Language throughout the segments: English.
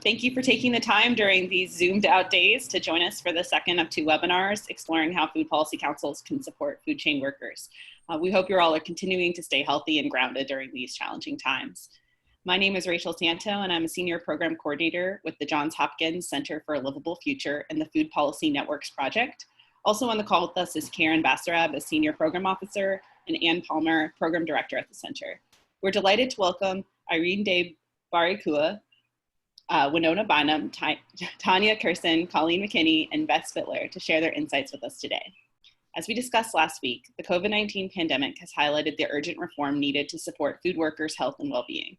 Thank you for taking the time during these zoomed out days to join us for the second of 2 webinars exploring how food policy councils can support food chain workers. We hope you all are continuing to stay healthy and grounded during these challenging times. My name is Rachel Santo, and I'm a senior program coordinator with the Johns Hopkins Center for a Livable Future and the Food Policy Networks Project. Also on the call with us is Karen Bassarab, a senior program officer, and Ann Palmer, program director at the center. We're delighted to welcome Irene de Barraicua, Winona Bynum, Tanya Kerssen, Colleen McKinney, and Beth Spitler to share their insights with us today. As we discussed last week, the COVID-19 pandemic has highlighted the urgent reform needed to support food workers' health and well-being.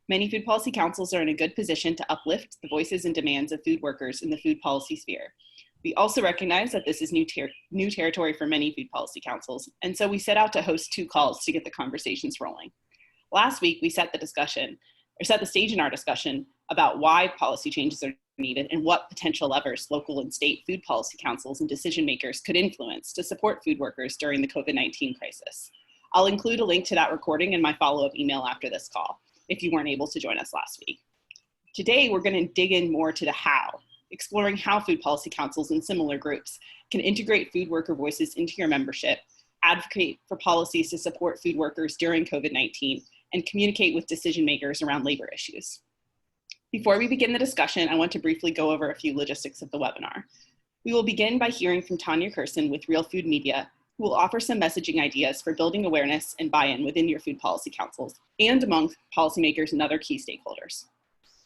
Many food policy councils are in a good position to uplift the voices and demands of food workers in the food policy sphere. We also recognize that this is new territory for many food policy councils, and so we set out to host 2 calls to get the conversations rolling. Last week, we set the stage in our discussion about why policy changes are needed and what potential levers local and state food policy councils and decision makers could influence to support food workers during the COVID-19 crisis. I'll include a link to that recording in my follow-up email after this call, if you weren't able to join us last week. Today, we're going to dig in more to the how, exploring how food policy councils and similar groups can integrate food worker voices into your membership, advocate for policies to support food workers during COVID-19, and communicate with decision makers around labor issues. Before we begin the discussion, I want to briefly go over a few logistics of the webinar. We will begin by hearing from Tanya Kerssen with Real Food Media, who will offer some messaging ideas for building awareness and buy-in within your food policy councils and among policymakers and other key stakeholders.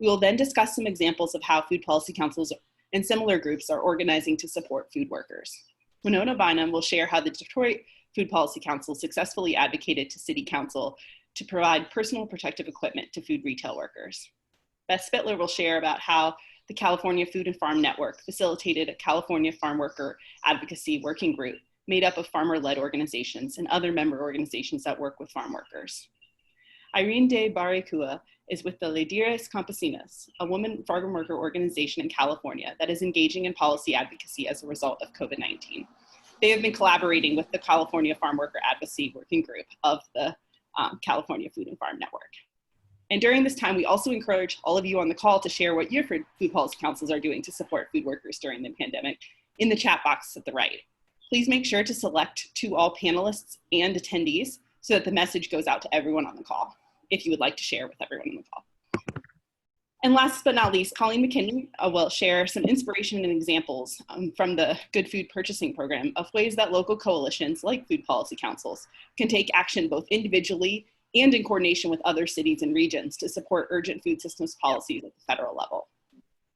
We will then discuss some examples of how food policy councils and similar groups are organizing to support food workers. Winona Bynum will share how the Detroit Food Policy Council successfully advocated to City Council to provide personal protective equipment to food retail workers. Beth Spitler will share about how the California Food and Farm Network facilitated a California farm worker advocacy working group made up of farmer-led organizations and other member organizations that work with farm workers. Irene de Barraicua is with the Líderes, Campesinas, a woman farm worker organization in California that is engaging in policy advocacy as a result of COVID-19. They have been collaborating with the California Farm Worker Advocacy Working Group of the California Food and Farm Network. And during this time, we also encourage all of you on the call to share what your food policy councils are doing to support food workers during the pandemic in the chat box at the right. Please make sure to select to all panelists and attendees so that the message goes out to everyone on the call, if you would like to share with everyone on the call. And last but not least, Colleen McKinney will share some inspiration and examples from the Good Food Purchasing Program of ways that local coalitions like food policy councils can take action both individually and in coordination with other cities and regions to support urgent food systems policies at the federal level.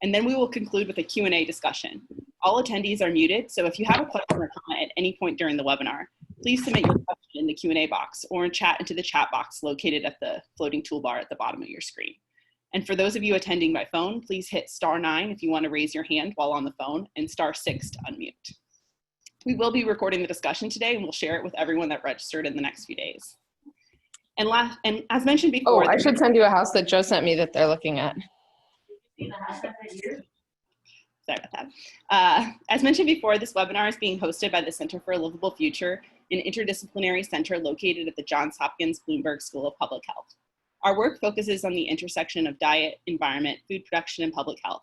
And then we will conclude with a Q&A discussion. All attendees are muted, so if you have a question or comment at any point during the webinar, please submit your question in the Q&A box or chat into the chat box located at the floating toolbar at the bottom of your screen. And for those of you attending by phone, please hit *9 if you want to raise your hand while on the phone and *6 to unmute. We will be recording the discussion today and we'll share it with everyone that registered in the next few days. And as mentioned before— Oh, I should send you a house that Joe sent me that they're looking at. Sorry about that. As mentioned before, this webinar is being hosted by the Center for a Livable Future, an interdisciplinary center located at the Johns Hopkins Bloomberg School of Public Health. Our work focuses on the intersection of diet, environment, food production, and public health.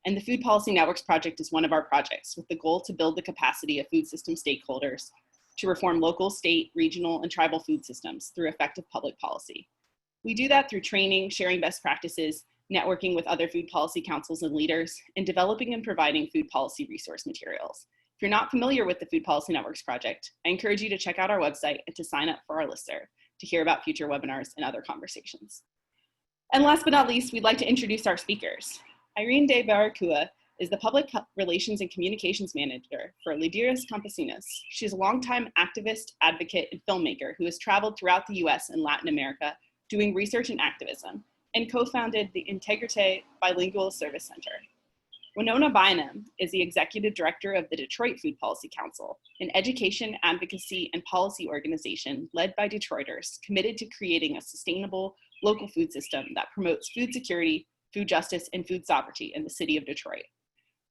And the Food Policy Networks Project is one of our projects with the goal to build the capacity of food system stakeholders to reform local, state, regional, and tribal food systems through effective public policy. We do that through training, sharing best practices, networking with other food policy councils and leaders, and developing and providing food policy resource materials. If you're not familiar with the Food Policy Networks Project, I encourage you to check out our website and to sign up for our listserv to hear about future webinars and other conversations. And last but not least, we'd like to introduce our speakers. Irene de Barraicua is the Public Relations and Communications Manager for Líderes Campesinas. She's a longtime activist, advocate, and filmmaker who has traveled throughout the US and Latin America doing research and activism, and co-founded the Integrité Bilingual Service Center. Winona Bynum is the Executive Director of the Detroit Food Policy Council, an education, advocacy, and policy organization led by Detroiters committed to creating a sustainable local food system that promotes food security, food justice, and food sovereignty in the city of Detroit.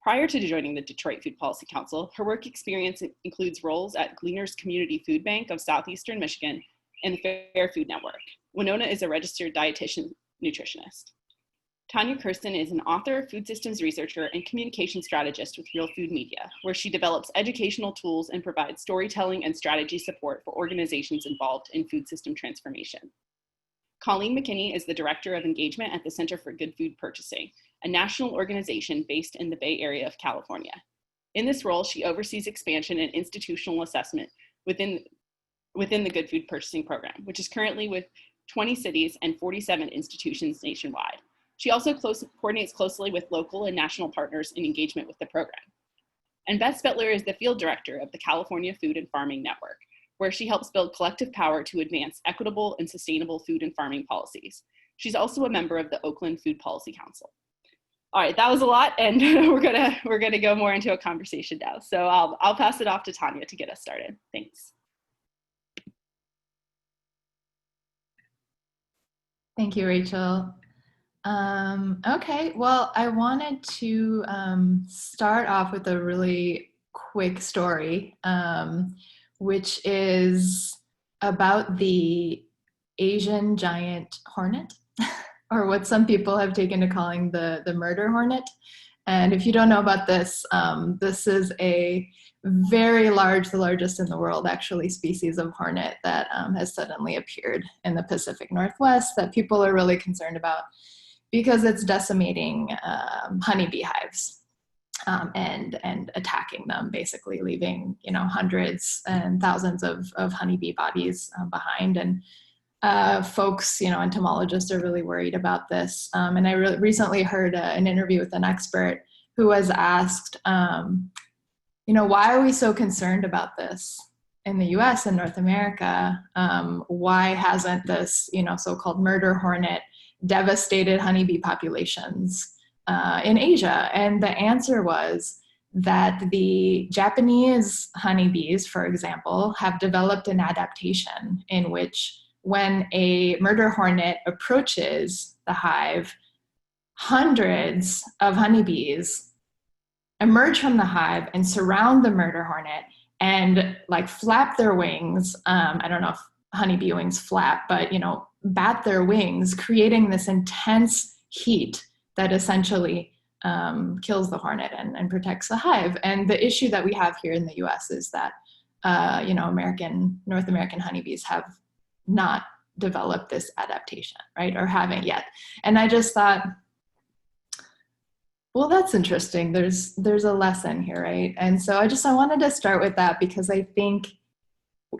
Prior to joining the Detroit Food Policy Council, her work experience includes roles at Gleaner's Community Food Bank of Southeastern Michigan and the Fair Food Network. Winona is a registered dietitian nutritionist. Tanya Kerssen is an author, food systems researcher, and communication strategist with Real Food Media, where she develops educational tools and provides storytelling and strategy support for organizations involved in food system transformation. Colleen McKinney is the Director of Engagement at the Center for Good Food Purchasing, a national organization based in the Bay Area of California. In this role, she oversees expansion and institutional assessment within the Good Food Purchasing Program, which is currently with 20 cities and 47 institutions nationwide. She also coordinates closely with local and national partners in engagement with the program. And Beth Spitler is the Field Director of the California Food and Farming Network, where she helps build collective power to advance equitable and sustainable food and farming policies. She's also a member of the Oakland Food Policy Council. All right, that was a lot, and we're gonna go more into a conversation now. So I'll pass it off to Tanya to get us started. Thanks. Thank you, Rachel. Okay, well, I wanted to start off with a really quick story, which is about the Asian giant hornet, or what some people have taken to calling the murder hornet. And if you don't know about this, this is a very large, the largest in the world actually, species of hornet that has suddenly appeared in the Pacific Northwest that people are really concerned about because it's decimating honeybee hives and attacking them, basically leaving hundreds and thousands of honeybee bodies behind. And folks, entomologists are really worried about this. And I recently heard an interview with an expert who was asked, why are we so concerned about this in the US and North America? Why hasn't this, so-called murder hornet devastated honeybee populations in Asia? And the answer was that the Japanese honeybees, for example, have developed an adaptation in which when a murder hornet approaches the hive, hundreds of honeybees emerge from the hive and surround the murder hornet and flap their wings. I don't know if honeybee wings flap, but bat their wings, creating this intense heat that essentially kills the hornet and protects the hive. And the issue that we have here in the US is that, North American honeybees have not developed this adaptation, right? Or haven't yet. And I just thought, well, that's interesting. There's a lesson here, right? And so I wanted to start with that because I think,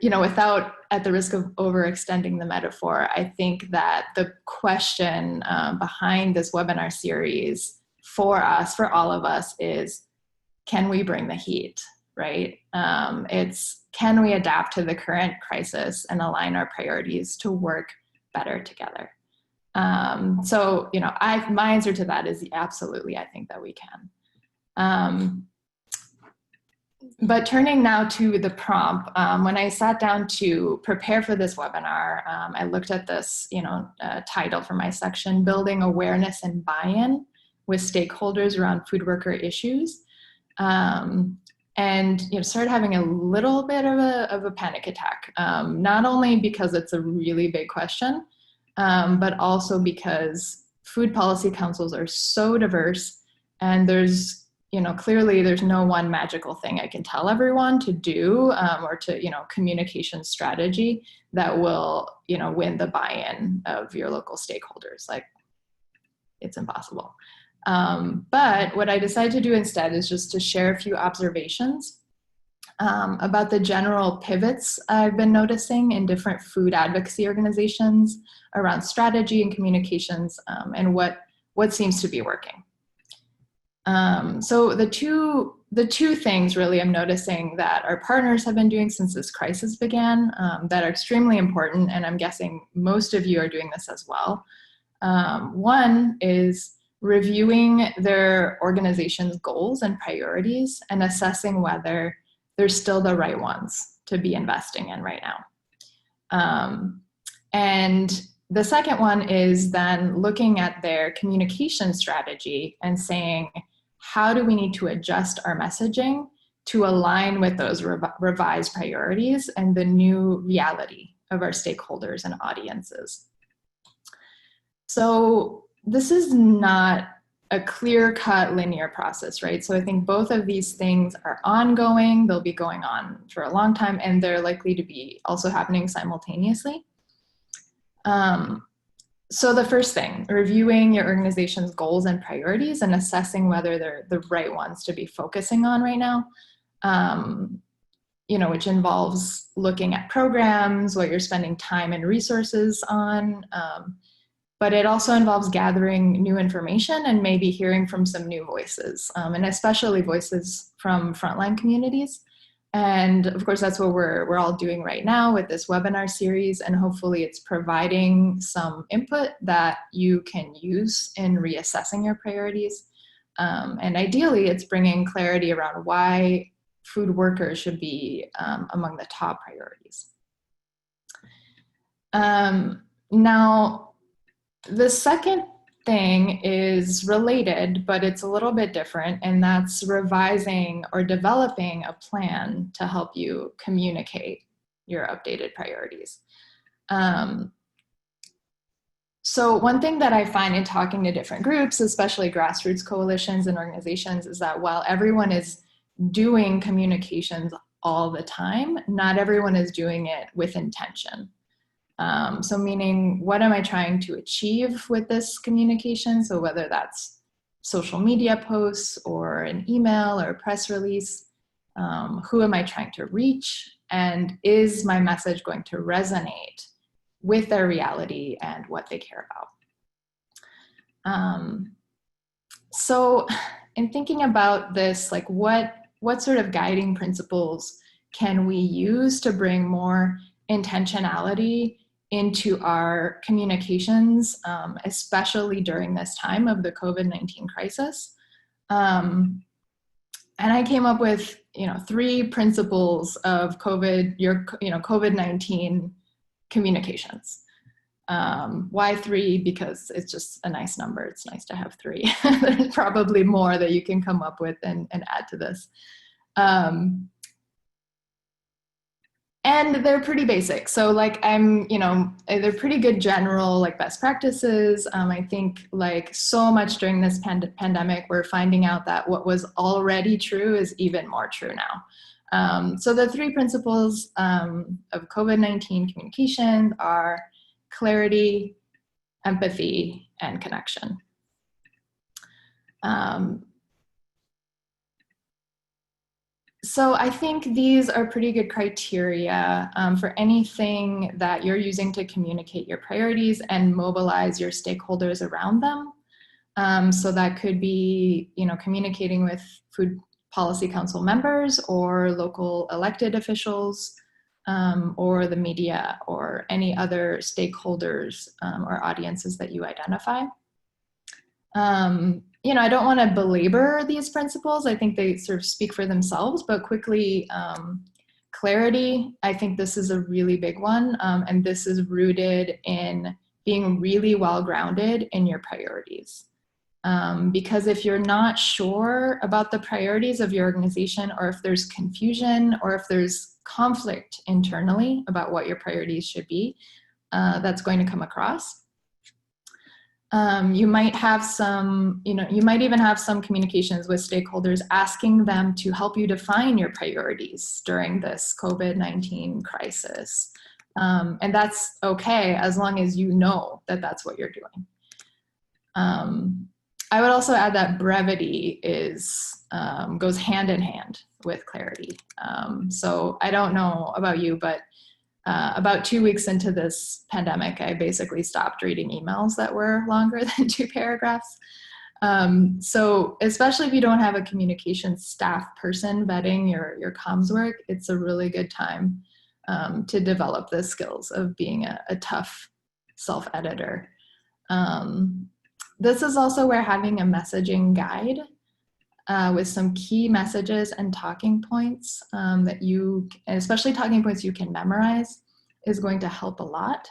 without at the risk of overextending the metaphor, I think that the question behind this webinar series for us, for all of us, is, can we bring the heat, right? It's, can we adapt to the current crisis and align our priorities to work better together? My answer to that is absolutely, I think that we can. But turning now to the prompt, when I sat down to prepare for this webinar, I looked at this, title for my section, Building Awareness and Buy-in with Stakeholders Around Food Worker Issues. And started having a little bit of a panic attack, not only because it's a really big question, but also because food policy councils are so diverse, and there's, clearly there's no one magical thing I can tell everyone to do, or to, communication strategy that will, win the buy-in of your local stakeholders. It's impossible. But what I decided to do instead is just to share a few observations about the general pivots I've been noticing in different food advocacy organizations around strategy and communications, and what seems to be working. So the two things really I'm noticing that our partners have been doing since this crisis began, that are extremely important, and I'm guessing most of you are doing this as well. One is reviewing their organization's goals and priorities and assessing whether they're still the right ones to be investing in right now. And the second one is then looking at their communication strategy and saying, how do we need to adjust our messaging to align with those revised priorities and the new reality of our stakeholders and audiences? So this is not a clear-cut linear process, right? So I think both of these things are ongoing. They'll be going on for a long time, and they're likely to be also happening simultaneously. So the first thing, reviewing your organization's goals and priorities and assessing whether they're the right ones to be focusing on right now, which involves looking at programs, what you're spending time and resources on, but it also involves gathering new information and maybe hearing from some new voices, and especially voices from frontline communities. And of course, that's what we're all doing right now with this webinar series, and hopefully it's providing some input that you can use in reassessing your priorities. And ideally, it's bringing clarity around why food workers should be among the top priorities. Now, the second thing is related, but it's a little bit different, and that's revising or developing a plan to help you communicate your updated priorities. So one thing that I find in talking to different groups, especially grassroots coalitions and organizations, is that while everyone is doing communications all the time, not everyone is doing it with intention. So meaning, what am I trying to achieve with this communication? So whether that's social media posts or an email or a press release, who am I trying to reach? And is my message going to resonate with their reality and what they care about? So in thinking about this, like what sort of guiding principles can we use to bring more intentionality into our communications, especially during this time of the COVID-19 crisis? And I came up with, 3 principles of COVID-19 communications. Why 3? Because it's just a nice number. It's nice to have 3. There's probably more that you can come up with and add to this. And they're pretty basic. So they're pretty good general best practices. I think so much during this pandemic, we're finding out that what was already true is even more true now. So the 3 principles of COVID-19 communication are clarity, empathy, and connection. So I think these are pretty good criteria for anything that you're using to communicate your priorities and mobilize your stakeholders around them. So that could be, communicating with Food Policy Council members or local elected officials, or the media or any other stakeholders or audiences that you identify. I don't want to belabor these principles. I think they sort of speak for themselves, but quickly, clarity, I think this is a really big one. And this is rooted in being really well-grounded in your priorities. Because if you're not sure about the priorities of your organization, or if there's confusion, or if there's conflict internally about what your priorities should be, that's going to come across. You might have you might even have some communications with stakeholders asking them to help you define your priorities during this COVID-19 crisis. And that's okay, as long as you know that that's what you're doing. I would also add that brevity goes hand in hand with clarity. So I don't know about you, but about 2 weeks into this pandemic, I basically stopped reading emails that were longer than 2 paragraphs. So especially if you don't have a communications staff person vetting your comms work, it's a really good time to develop the skills of being a tough self-editor. This is also where having a messaging guide with some key messages and talking points especially talking points you can memorize, is going to help a lot.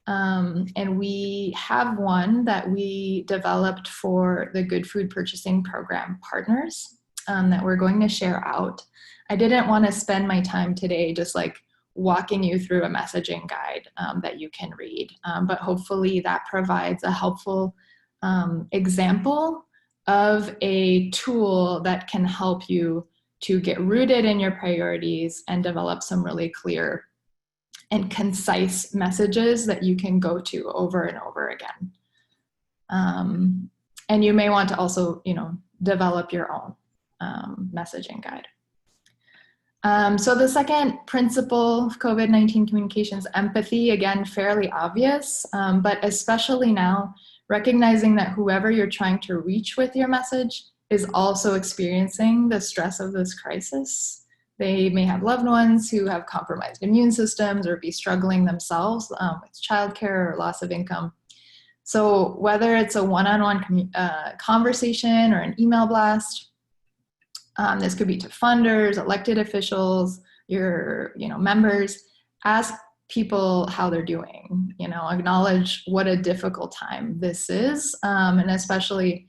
And we have one that we developed for the Good Food Purchasing Program partners that we're going to share out. I didn't want to spend my time today just walking you through a messaging guide that you can read, but hopefully that provides a helpful example of a tool that can help you to get rooted in your priorities and develop some really clear and concise messages that you can go to over and over again. And you may want to also, develop your own messaging guide. So the second principle of COVID-19 communications, empathy, again, fairly obvious, but especially now, recognizing that whoever you're trying to reach with your message is also experiencing the stress of this crisis. They may have loved ones who have compromised immune systems or be struggling themselves with childcare or loss of income. So whether it's a one-on-one conversation or an email blast, this could be to funders, elected officials, your members. Ask people how they're doing. Acknowledge what a difficult time this is, and especially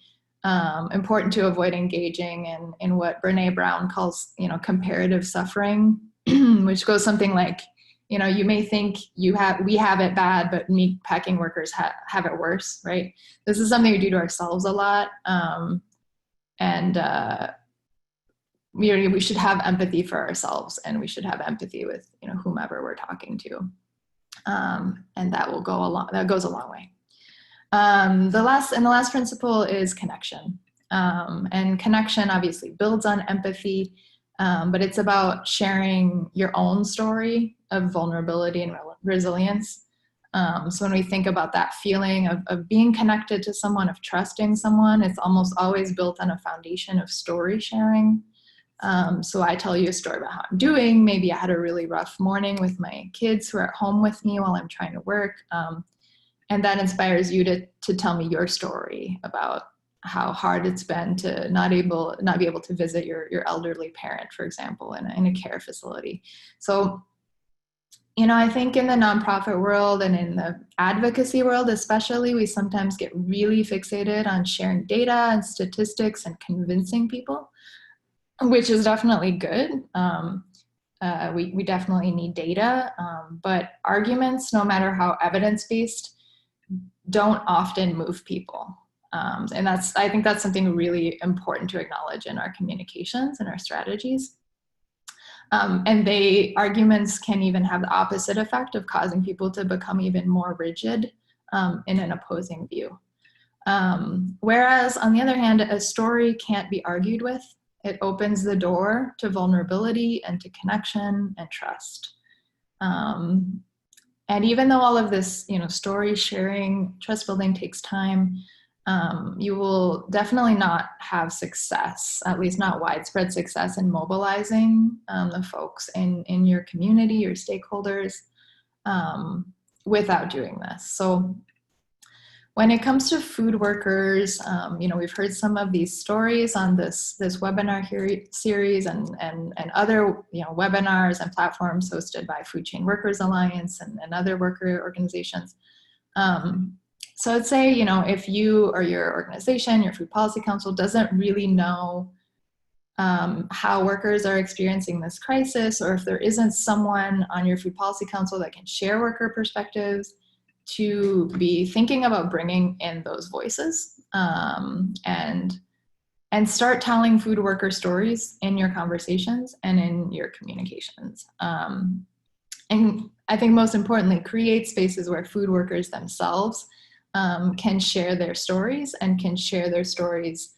important to avoid engaging in what Brené Brown calls comparative suffering, which goes something like, you may think we have it bad, but meat packing workers have it worse, right? This is something we do to ourselves a lot, and we should have empathy for ourselves, and we should have empathy with whomever we're talking to, and that goes a long way. The last principle is connection, and connection obviously builds on empathy, but it's about sharing your own story of vulnerability and resilience. So when we think about that feeling of being connected to someone, of trusting someone, it's almost always built on a foundation of story sharing. So I tell you a story about how I'm doing. Maybe I had a really rough morning with my kids who are at home with me while I'm trying to work. And that inspires you to tell me your story about how hard it's been to not be able to visit your elderly parent, for example, in a care facility. So, I think in the nonprofit world and in the advocacy world especially, we sometimes get really fixated on sharing data and statistics and convincing people, which is definitely good. We definitely need data, but arguments, no matter how evidence-based, don't often move people. And I think that's something really important to acknowledge in our communications and our strategies. And arguments can even have the opposite effect of causing people to become even more rigid in an opposing view. Whereas on the other hand, a story can't be argued with. It opens the door to vulnerability and to connection and trust. And even though all of this, story sharing, trust building takes time, you will definitely not have success, at least not widespread success, in mobilizing the folks in your community, your stakeholders, without doing this. So when it comes to food workers, we've heard some of these stories on this webinar series and other webinars and platforms hosted by Food Chain Workers Alliance and other worker organizations. So I'd say, if you or your organization, your food policy council, doesn't really know how workers are experiencing this crisis, or if there isn't someone on your food policy council that can share worker perspectives, to be thinking about bringing in those voices and start telling food worker stories in your conversations and in your communications. And I think most importantly, create spaces where food workers themselves can share their stories and can share their stories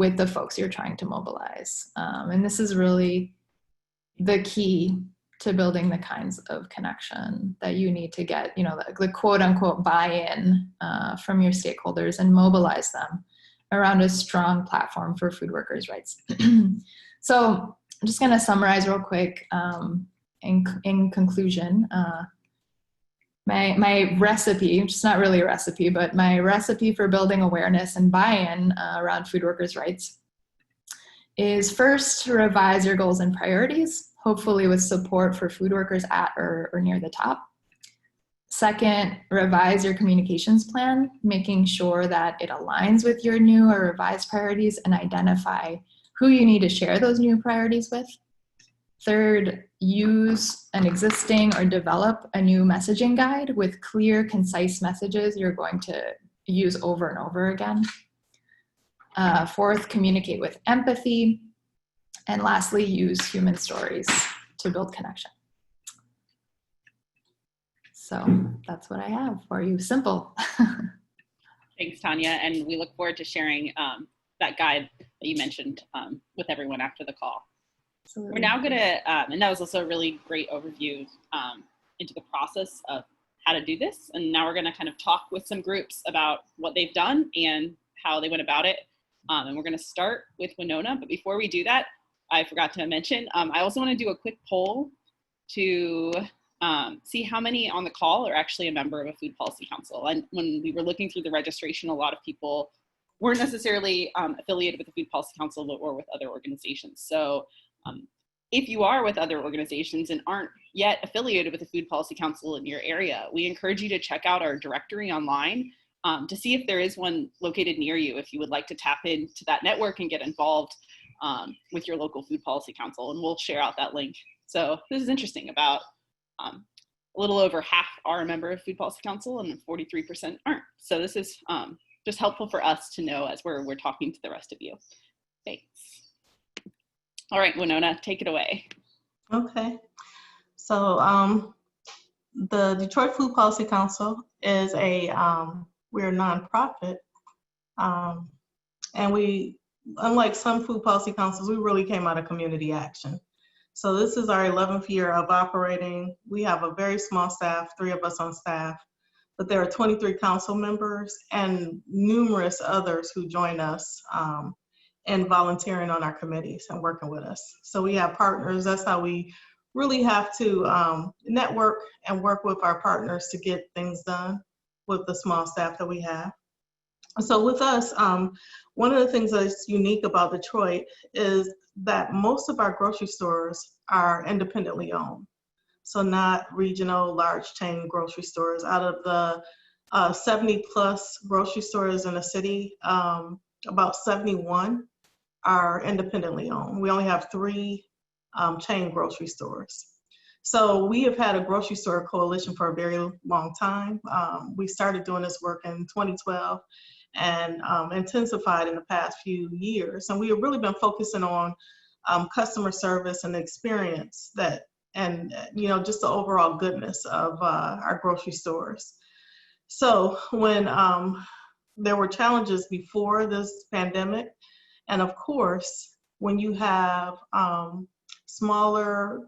with the folks you're trying to mobilize. And this is really the key to building the kinds of connection that you need to get, the quote unquote buy-in from your stakeholders and mobilize them around a strong platform for food workers' rights. So I'm just gonna summarize real quick in conclusion. My recipe, which is not really a recipe, but my recipe for building awareness and buy-in around food workers' rights is first to revise your goals and priorities, hopefully with support for food workers at or near the top. Second, revise your communications plan, making sure that it aligns with your new or revised priorities and identify who you need to share those new priorities with. Third, use an existing or develop a new messaging guide with clear, concise messages you're going use over and over again. Fourth, communicate with empathy. And lastly, use human stories to build connection. So that's what I have for you. Simple. Thanks, Tanya. And we look forward to sharing that guide that you mentioned with everyone after the call. Absolutely. We're now going to, and that was also a really great overview into the process of how to do this. And now we're going to kind of talk with some groups about what they've done and how they went about it. And we're going to start with Winona. But before we do that, I forgot to mention, I also want to do a quick poll to see how many on the call are actually a member of a food policy council. And when we were looking through the registration, a lot of people weren't necessarily affiliated with the food policy council or with other organizations. So if you are with other organizations and aren't yet affiliated with the food policy council in your area, we encourage you to check out our directory online to see if there is one located near you, if you would like to tap into that network and get involved with your local food policy council. And we'll share out that link. So this is interesting. About a little over half are a member of food policy council and 43% aren't. So this is just helpful for us to know as we're talking to the rest of you. Thanks. All right, Winona, take it away. Okay. So the Detroit Food Policy Council is we're a nonprofit. And we, unlike some food policy councils, we really came out of community action. So this is our 11th year of operating. We have a very small staff, 3 of us on staff, but there are 23 council members and numerous others who join us in volunteering on our committees and working with us. So we have partners. That's how we really have to network and work with our partners to get things done with the small staff that we have. So with us, one of the things that's unique about Detroit is that most of our grocery stores are independently owned. So not regional, large chain grocery stores. Out of the 70 plus grocery stores in the city, about 71 are independently owned. We only have 3 chain grocery stores. So we have had a grocery store coalition for a very long time. We started doing this work in 2012 and intensified in the past few years. And we have really been focusing on customer service and the experience that, and just the overall goodness of our grocery stores. So when there were challenges before this pandemic, and of course, when you have smaller,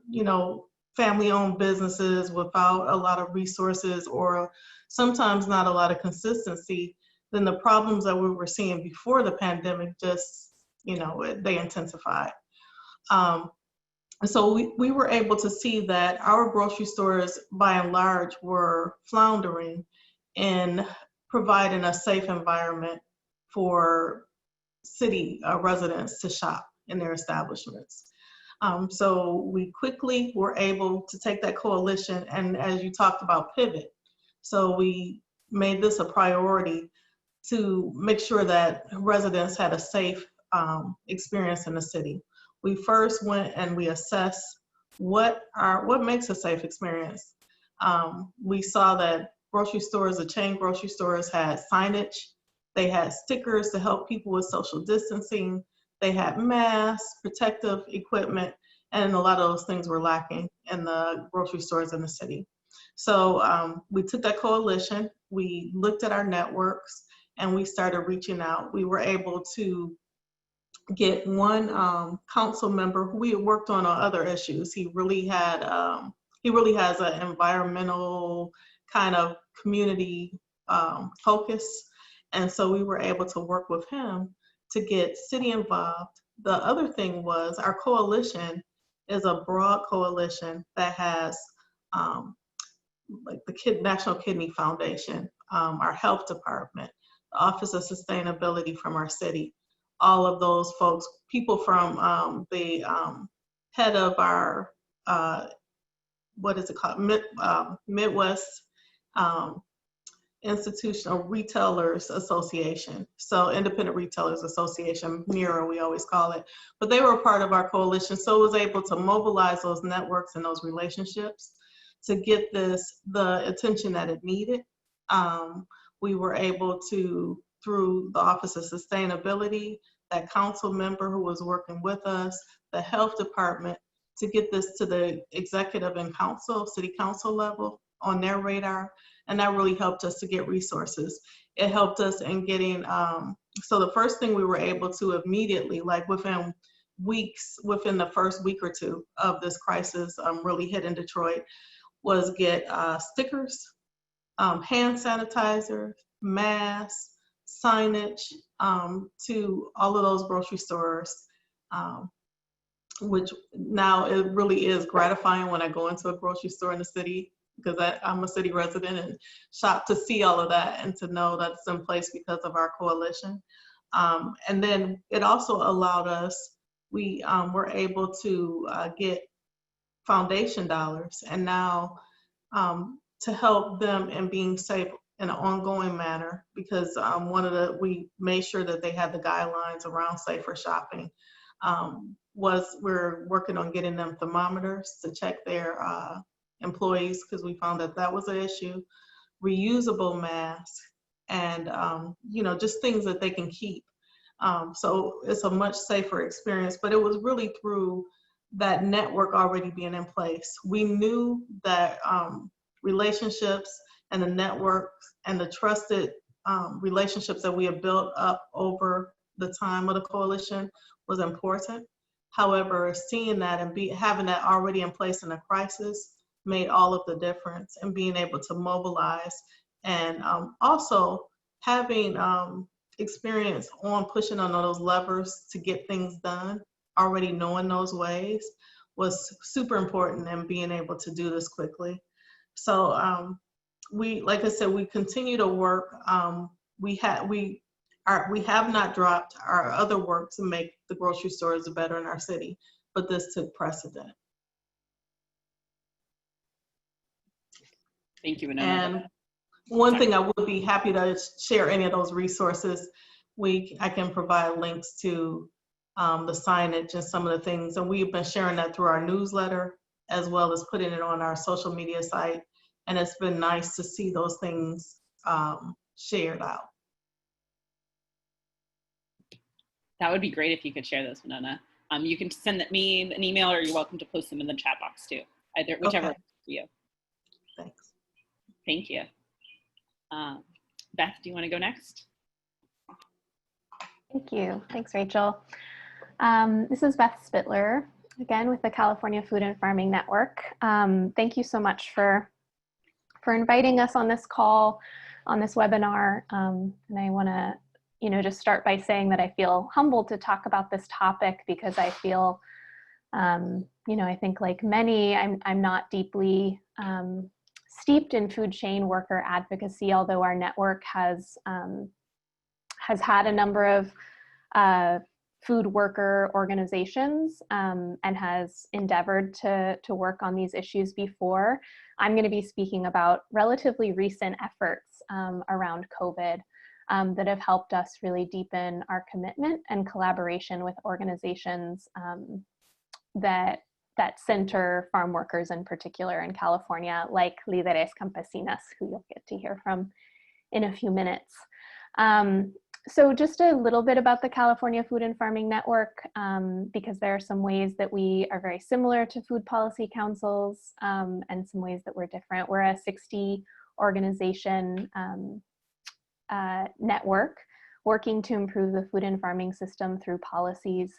family-owned businesses without a lot of resources or sometimes not a lot of consistency, then the problems that we were seeing before the pandemic just, they intensified. So we were able to see that our grocery stores, by and large, were floundering in providing a safe environment for city residents to shop in their establishments. So we quickly were able to take that coalition and, as you talked about, pivot. So we made this a priority to make sure that residents had a safe experience in the city. We first went and we assessed what makes a safe experience. We saw that grocery stores, the chain grocery stores, had signage. They had stickers to help people with social distancing. They had masks, protective equipment, and a lot of those things were lacking in the grocery stores in the city. So we took that coalition, we looked at our networks, and we started reaching out. We were able to get one council member who we had worked on other issues. He really has an environmental kind of community focus. And so we were able to work with him to get city involved. The other thing was our coalition is a broad coalition that has like the National Kidney Foundation, our health department, the Office of Sustainability from our city, all of those folks, people from the head of our, what is it called, Midwest Institutional Retailers Association. So Independent Retailers Association, MIRA, we always call it. But they were a part of our coalition, so it was able to mobilize those networks and those relationships to get the attention that it needed. we were able to, through the Office of Sustainability, that council member who was working with us, the health department, to get this to the executive and council, city council level on their radar. And that really helped us to get resources. It helped us in getting, so the first thing we were able to immediately, like within weeks, within the first week or two of this crisis really hit in Detroit, was get stickers, hand sanitizer, masks, signage to all of those grocery stores, which now it really is gratifying when I go into a grocery store in the city, because I'm a city resident, and shop to see all of that and to know that it's in place because of our coalition. And then it also allowed us, we were able to get foundation dollars, and now to help them in being safe in an ongoing manner, because we made sure that they had the guidelines around safer shopping. We're working on getting them thermometers to check their employees, because we found that that was an issue, reusable masks, and just things that they can keep. So it's a much safer experience, but it was really through that network already being in place. We knew that relationships and the networks and the trusted relationships that we have built up over the time of the coalition was important. However, seeing that and having that already in place in a crisis made all of the difference, and being able to mobilize, and also having experience on pushing on those levers to get things done, already knowing those ways, was super important in being able to do this quickly. So like I said, we continue to work. We have not dropped our other work to make the grocery stores better in our city, but this took precedent. Thank you, Winona. And one thing I would be happy to share any of those resources. I can provide links to the signage and some of the things, and we've been sharing that through our newsletter, as well as putting it on our social media site. And it's been nice to see those things shared out. That would be great if you could share those, Winona. You can send me an email, or you're welcome to post them in the chat box too. Whichever works for you. Thanks. Thank you. Beth, do you want to go next? Thank you. Thanks, Rachel. This is Beth Spitler, again with the California Food and Farming Network. Thank you so much for inviting us on this call, on this webinar. And I want to just start by saying that I feel humbled to talk about this topic, because I feel, I think like many, I'm not deeply steeped in food chain worker advocacy, although our network has had a number of food worker organizations and has endeavored to work on these issues before. I'm going to be speaking about relatively recent efforts around COVID that have helped us really deepen our commitment and collaboration with organizations that center farm workers in particular in California, like Líderes, Campesinas, who you'll get to hear from in a few minutes. So just a little bit about the California Food and Farming Network, because there are some ways that we are very similar to food policy councils and some ways that we're different. We're a 60 organization network working to improve the food and farming system through policies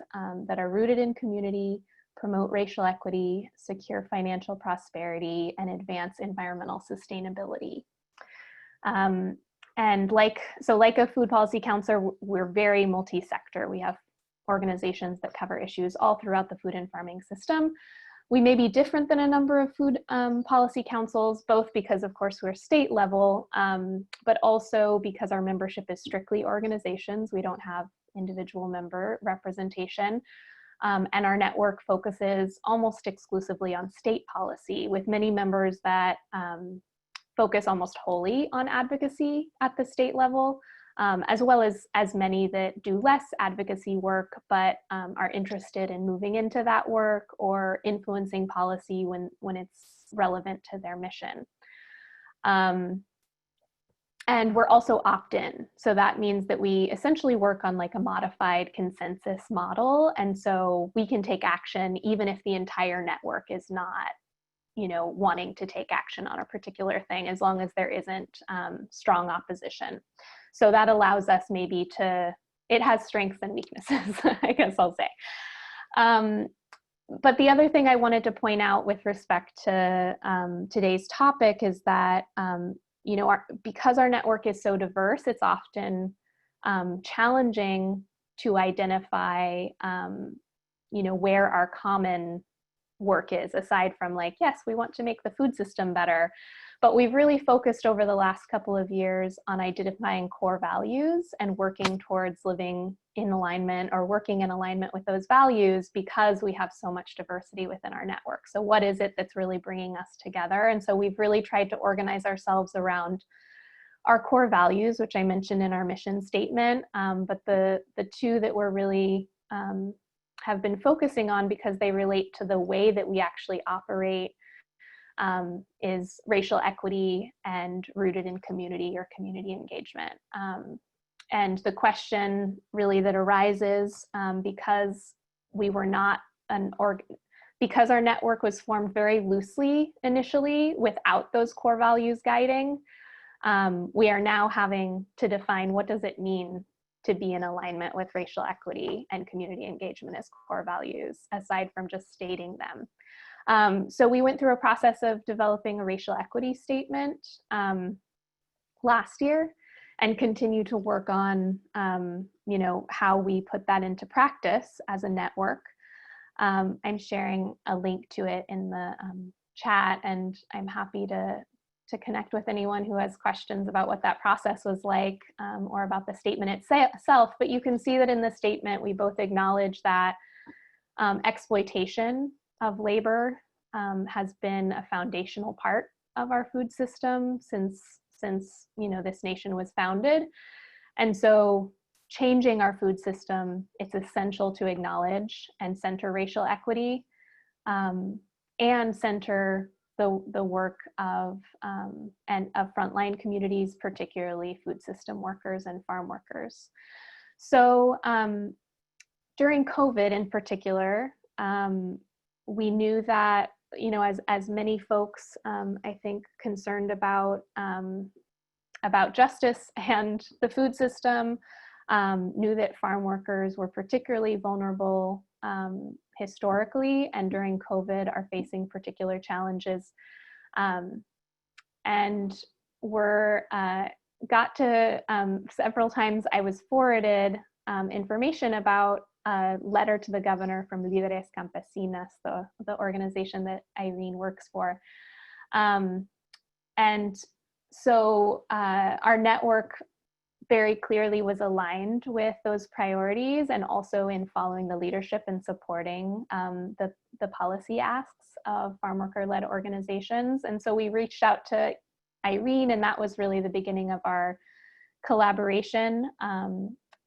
that are rooted in community, promote racial equity, secure financial prosperity, and advance environmental sustainability. And like a food policy council, we're very multi-sector. We have organizations that cover issues all throughout the food and farming system. We may be different than a number of food policy councils, both because, of course, we're state level, but also because our membership is strictly organizations. We don't have individual member representation. And our network focuses almost exclusively on state policy, with many members that focus almost wholly on advocacy at the state level, as well as many that do less advocacy work, but are interested in moving into that work or influencing policy when it's relevant to their mission. And we're also opt-in. So that means that we essentially work on like a modified consensus model. And so we can take action even if the entire network is not, you know, wanting to take action on a particular thing, as long as there isn't strong opposition. So that allows us maybe to, it has strengths and weaknesses, I guess I'll say. But the other thing I wanted to point out with respect to today's topic is that, you know, because our network is so diverse, it's often challenging to identify, you know, where our common work is, aside from like, yes, we want to make the food system better. But we've really focused over the last couple of years on identifying core values and working towards living in alignment or working in alignment with those values, because we have so much diversity within our network. So what is it that's really bringing us together? And so we've really tried to organize ourselves around our core values, which I mentioned in our mission statement. But the two that we're really have been focusing on, because they relate to the way that we actually operate, is racial equity and rooted in community or community engagement. And the question really that arises, because we were not because our network was formed very loosely initially without those core values guiding, we are now having to define what does it mean to be in alignment with racial equity and community engagement as core values, aside from just stating them. So we went through a process of developing a racial equity statement last year, and continue to work on, you know, how we put that into practice as a network. I'm sharing a link to it in the chat, and I'm happy to connect with anyone who has questions about what that process was like, or about the statement itself. But you can see that in the statement, we both acknowledge that exploitation of labor has been a foundational part of our food system since you know, this nation was founded. And so changing our food system, it's essential to acknowledge and center racial equity, and center the work of frontline communities, particularly food system workers and farm workers. So during COVID in particular, we knew that, you know, as many folks, I think, concerned about justice and the food system, knew that farm workers were particularly vulnerable historically, and during COVID are facing particular challenges. And got to several times I was forwarded information about a letter to the governor from Líderes, Campesinas, the organization that Irene works for. And so our network very clearly was aligned with those priorities, and also in following the leadership and supporting the policy asks of farm worker-led organizations. And so we reached out to Irene, and that was really the beginning of our collaboration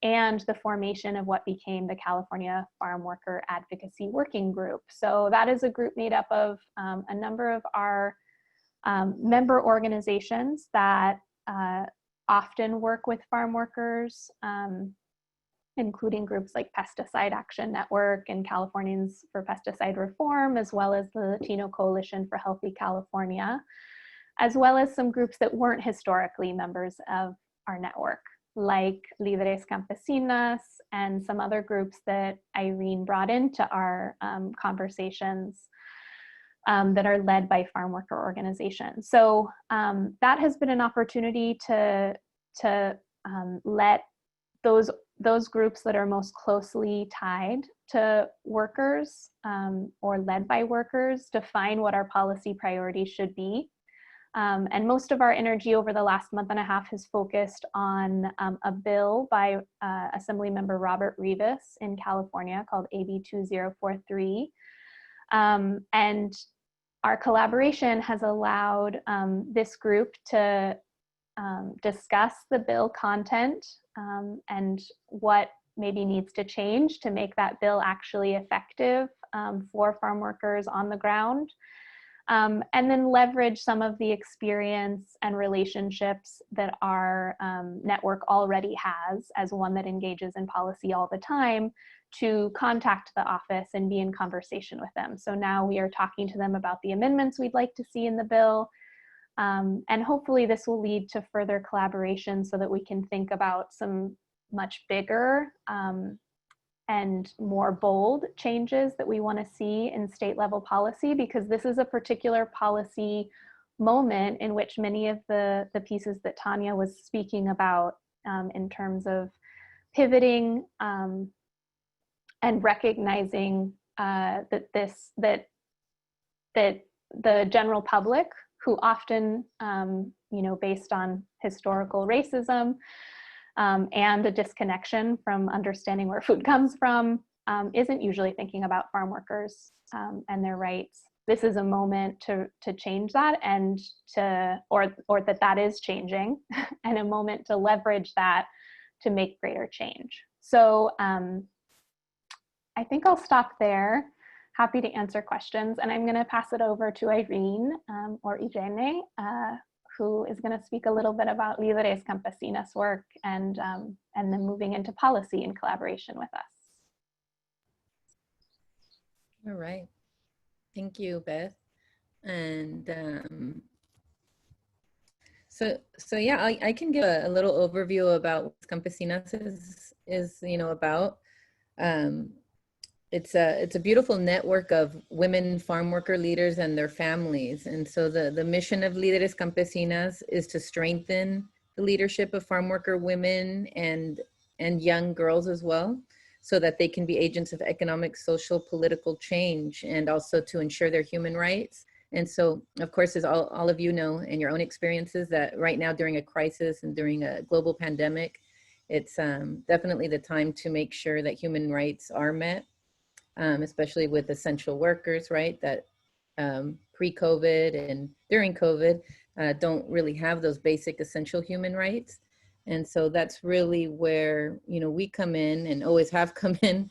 and the formation of what became the California Farm Worker Advocacy Working Group. So that is a group made up of a number of our member organizations that often work with farm workers, including groups like Pesticide Action Network and Californians for Pesticide Reform, as well as the Latino Coalition for Healthy California, as well as some groups that weren't historically members of our network, like Líderes Campesinas and some other groups that Irene brought into our conversations that are led by farm worker organizations. So that has been an opportunity to let those groups that are most closely tied to workers or led by workers define what our policy priorities should be. And most of our energy over the last month and a half has focused on a bill by Assemblymember Robert Rivas in California called AB 2043. And our collaboration has allowed this group to discuss the bill content and what maybe needs to change to make that bill actually effective for farm workers on the ground. and then leverage some of the experience and relationships that our network already has as one that engages in policy all the time to contact the office and be in conversation with them. So now we are talking to them about the amendments we'd like to see in the bill. And hopefully this will lead to further collaboration so that we can think about some much bigger and more bold changes that we want to see in state level policy, because this is a particular policy moment in which many of the pieces that Tanya was speaking about in terms of pivoting and recognizing that the general public, who often, based on historical racism and a disconnection from understanding where food comes from, isn't usually thinking about farm workers and their rights. This is a moment to change that, and or that is changing, and a moment to leverage that to make greater change. So I think I'll stop there. Happy to answer questions, and I'm going to pass it over to Irene or Irene, who is going to speak a little bit about Líderes Campesinas work and then moving into policy in collaboration with us. All right. Thank you, Beth. And so yeah, I can give a little overview about what Campesinas is about. It's a beautiful network of women farm worker leaders and their families. And so the mission of Líderes Campesinas is to strengthen the leadership of farm worker women and young girls as well, so that they can be agents of economic, social, political change, and also to ensure their human rights. And so, of course, as all of you know in your own experiences, that right now during a crisis and during a global pandemic, it's definitely the time to make sure that human rights are met. Especially with essential workers, right, that pre-COVID and during COVID don't really have those basic essential human rights. And so that's really where, we come in and always have come in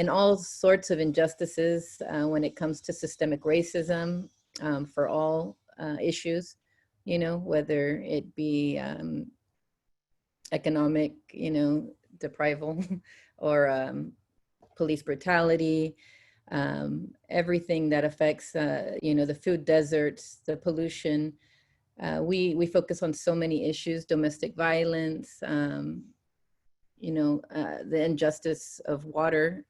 all sorts of injustices when it comes to systemic racism for all issues, whether it be economic, deprival or police brutality, everything that affects, the food deserts, the pollution. We focus on so many issues: domestic violence, the injustice of water,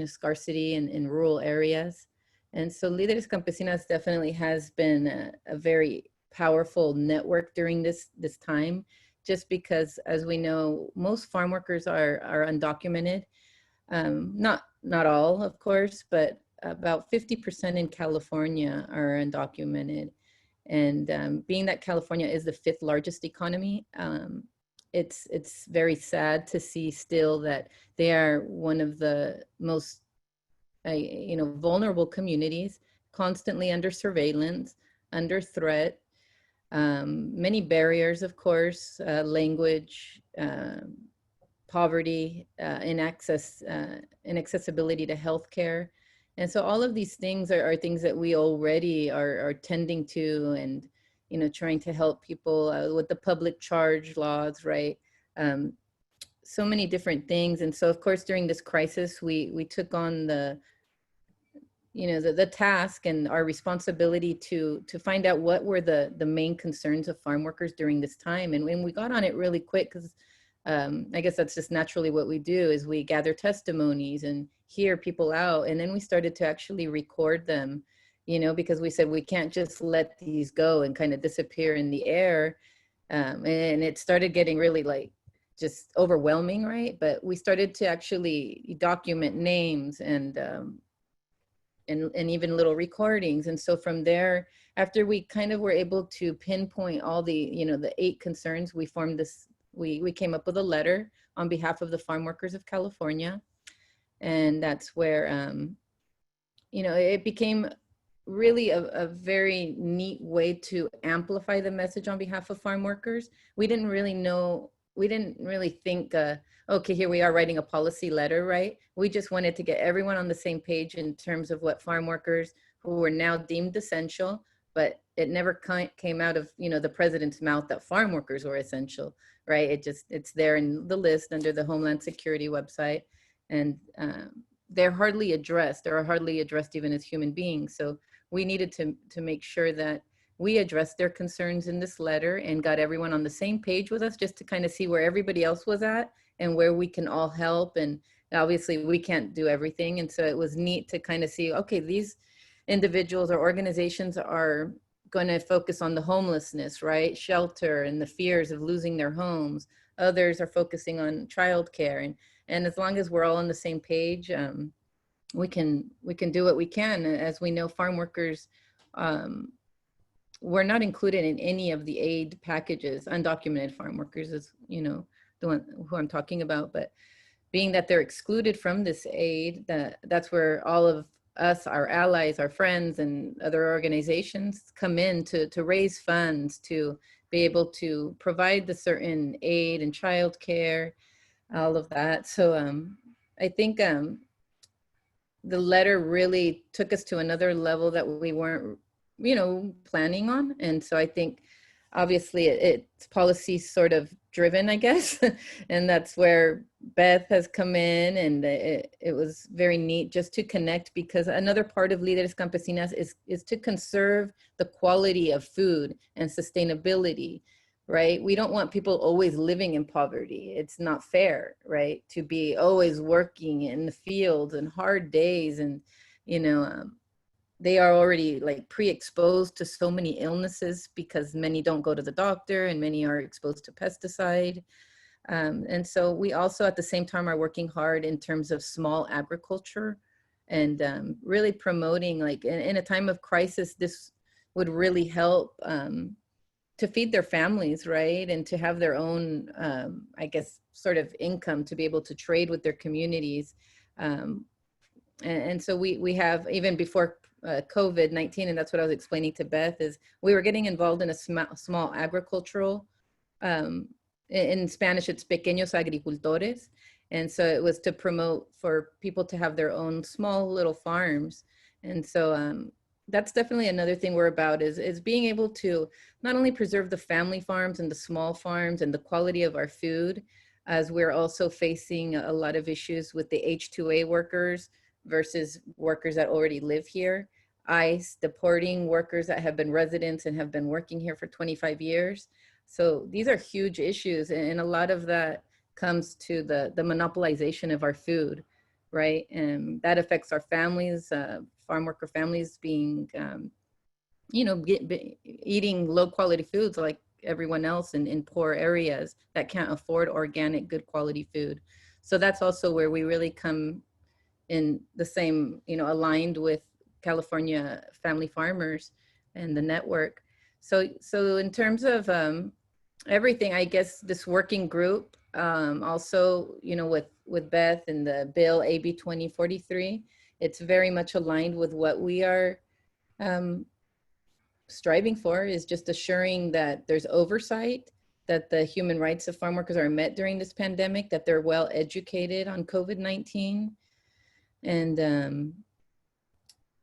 scarcity in rural areas. And so Líderes Campesinas definitely has been a very powerful network during this time, just because, as we know, most farm workers are undocumented. Not all, of course, but about 50% in California are undocumented. And being that California is the 5th largest economy, it's very sad to see still that they are one of the most vulnerable communities, constantly under surveillance, under threat, many barriers, of course, language, poverty, inaccessibility to healthcare. And so all of these things are things that we already are tending to, and, trying to help people with the public charge laws, right? So many different things. And so, of course, during this crisis, we took on the task and our responsibility to find out what were the main concerns of farm workers during this time. And when we got on it really quick, because I guess that's just naturally what we do, is we gather testimonies and hear people out. And then we started to actually record them, because we said we can't just let these go and kind of disappear in the air. And it started getting really just overwhelming, right? But we started to actually document names and even little recordings. And so from there, after we kind of were able to pinpoint all the, the 8 concerns, we formed this. We came up with a letter on behalf of the farm workers of California. And that's where, it became really a very neat way to amplify the message on behalf of farm workers. We didn't really think, okay, here we are writing a policy letter, right? We just wanted to get everyone on the same page in terms of what farm workers who were now deemed essential, but it never came out of, you know, the president's mouth that farm workers were essential, right? It's there in the list under the Homeland Security website, and they're hardly addressed. They're hardly addressed even as human beings. So we needed to make sure that we addressed their concerns in this letter and got everyone on the same page with us, just to kind of see where everybody else was at and where we can all help. And obviously we can't do everything. And so it was neat to kind of see, okay, these individuals or organizations are going to focus on the homelessness, right? Shelter and the fears of losing their homes. Others are focusing on childcare. And as long as we're all on the same page, we can do what we can. As we know, farm workers were not included in any of the aid packages. Undocumented farm workers is, you know, the one who I'm talking about. But being that they're excluded from this aid, that's where all of us, our allies, our friends, and other organizations come in to raise funds to be able to provide the certain aid and childcare, all of that. So I think the letter really took us to another level that we weren't, you know, planning on. And so I think obviously it's policy sort of driven, I guess. And that's where Beth has come in, and it was very neat just to connect, because another part of Líderes Campesinas is to conserve the quality of food and sustainability, right? We don't want people always living in poverty. It's not fair, right? To be always working in the fields and hard days, and, you know, they are already like pre-exposed to so many illnesses because many don't go to the doctor and many are exposed to pesticide. And so we also at the same time are working hard in terms of small agriculture and really promoting, like in a time of crisis, this would really help to feed their families, right? And to have their own, I guess, sort of income to be able to trade with their communities. And so we have, even before COVID-19, and that's what I was explaining to Beth, is we were getting involved in a small agricultural, in Spanish it's pequeños agricultores, and so it was to promote for people to have their own small little farms. And so that's definitely another thing we're about, is being able to not only preserve the family farms and the small farms and the quality of our food, as we're also facing a lot of issues with the H-2A workers versus workers that already live here. ICE deporting workers that have been residents and have been working here for 25 years. So these are huge issues, and a lot of that comes to the monopolization of our food, right? And that affects our families, farm worker families being, you know, eating low quality foods like everyone else in poor areas that can't afford organic, good quality food. So that's also where we really come in the same, you know, aligned with California family farmers and the network. So in terms of everything, I guess this working group, also, you know, with Beth and the bill AB 2043, it's very much aligned with what we are striving for, is just assuring that there's oversight, that the human rights of farm workers are met during this pandemic, that they're well educated on COVID-19,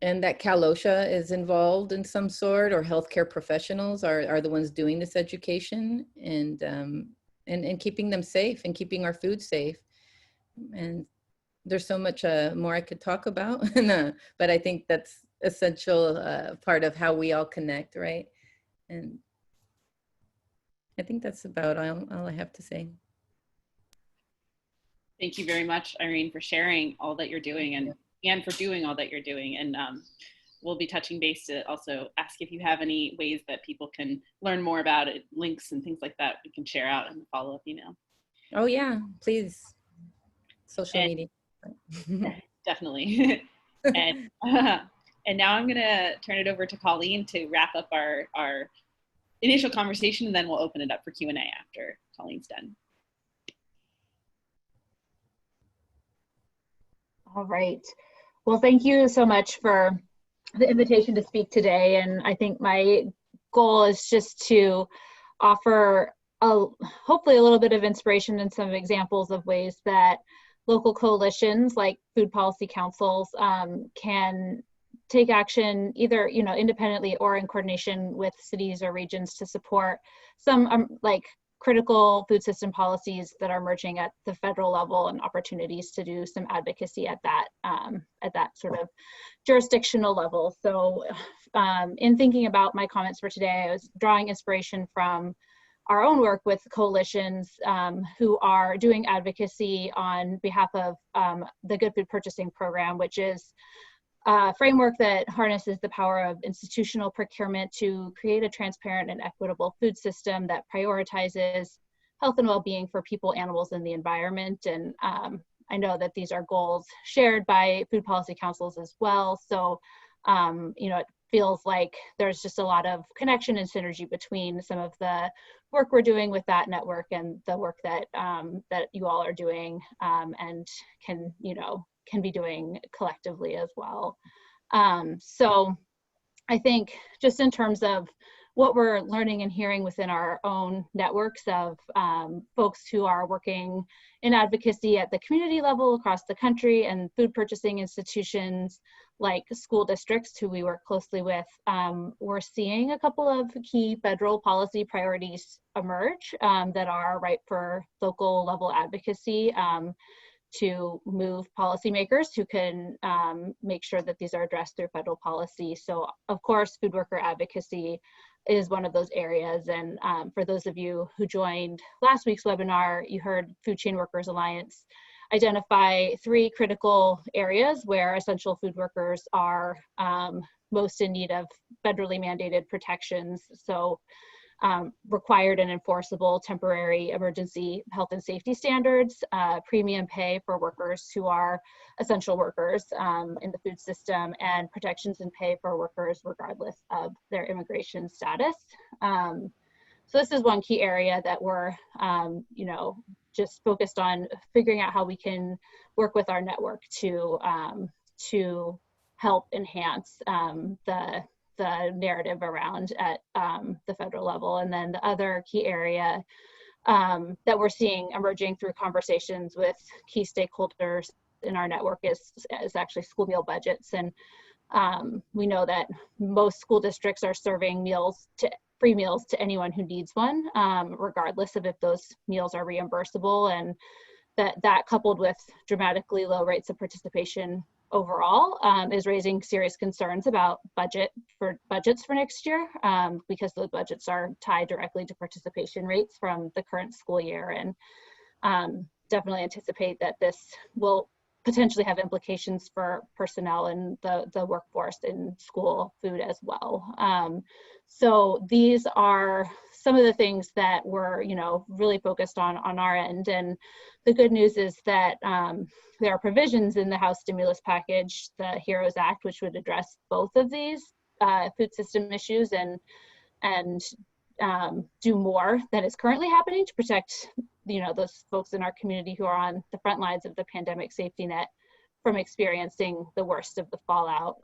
and that Cal OSHA is involved in some sort, or healthcare professionals are the ones doing this education, and keeping them safe and keeping our food safe. And there's so much more I could talk about, but I think that's essential part of how we all connect, right? And I think that's about all I have to say. Thank you very much, Irene, for sharing all that you're doing and for doing all that you're doing. And we'll be touching base to also ask if you have any ways that people can learn more about it, links and things like that we can share out in the follow-up email. Oh yeah, please. Social media. Definitely. And now I'm gonna turn it over to Colleen to wrap up our initial conversation, and then we'll open it up for Q&A after Colleen's done. All right. Well, thank you so much for the invitation to speak today. And I think my goal is just to offer hopefully a little bit of inspiration and some examples of ways that local coalitions like food policy councils can take action either, independently or in coordination with cities or regions to support some like critical food system policies that are emerging at the federal level, and opportunities to do some advocacy at that sort of jurisdictional level. So in thinking about my comments for today, I was drawing inspiration from our own work with coalitions who are doing advocacy on behalf of the Good Food Purchasing Program, which is a framework that harnesses the power of institutional procurement to create a transparent and equitable food system that prioritizes health and well-being for people, animals, and the environment. And I know that these are goals shared by food policy councils as well. So, it feels like there's just a lot of connection and synergy between some of the work we're doing with that network and the work that that you all are doing and can be doing collectively as well. So I think just in terms of what we're learning and hearing within our own networks of folks who are working in advocacy at the community level across the country, and food purchasing institutions like school districts who we work closely with, we're seeing a couple of key federal policy priorities emerge that are ripe for local level advocacy to move policymakers who can make sure that these are addressed through federal policy. So of course, food worker advocacy is one of those areas. And for those of you who joined last week's webinar, you heard Food Chain Workers Alliance identify 3 critical areas where essential food workers are most in need of federally mandated protections. So required and enforceable temporary emergency health and safety standards, premium pay for workers who are essential workers in the food system, and protections in pay for workers regardless of their immigration status. So this is one key area that we're, just focused on figuring out how we can work with our network to help enhance the narrative around at the federal level. And then the other key area that we're seeing emerging through conversations with key stakeholders in our network is actually school meal budgets. And we know that most school districts are serving free meals to anyone who needs one, regardless of if those meals are reimbursable, and that coupled with dramatically low rates of participation overall is raising serious concerns about budgets for next year, because those budgets are tied directly to participation rates from the current school year, and definitely anticipate that this will potentially have implications for personnel and the workforce in school food as well. So these are some of the things that we're really focused on our end. And the good news is that there are provisions in the House stimulus package, the HEROES Act, which would address both of these food system issues and do more than is currently happening to protect those folks in our community who are on the front lines of the pandemic safety net from experiencing the worst of the fallout.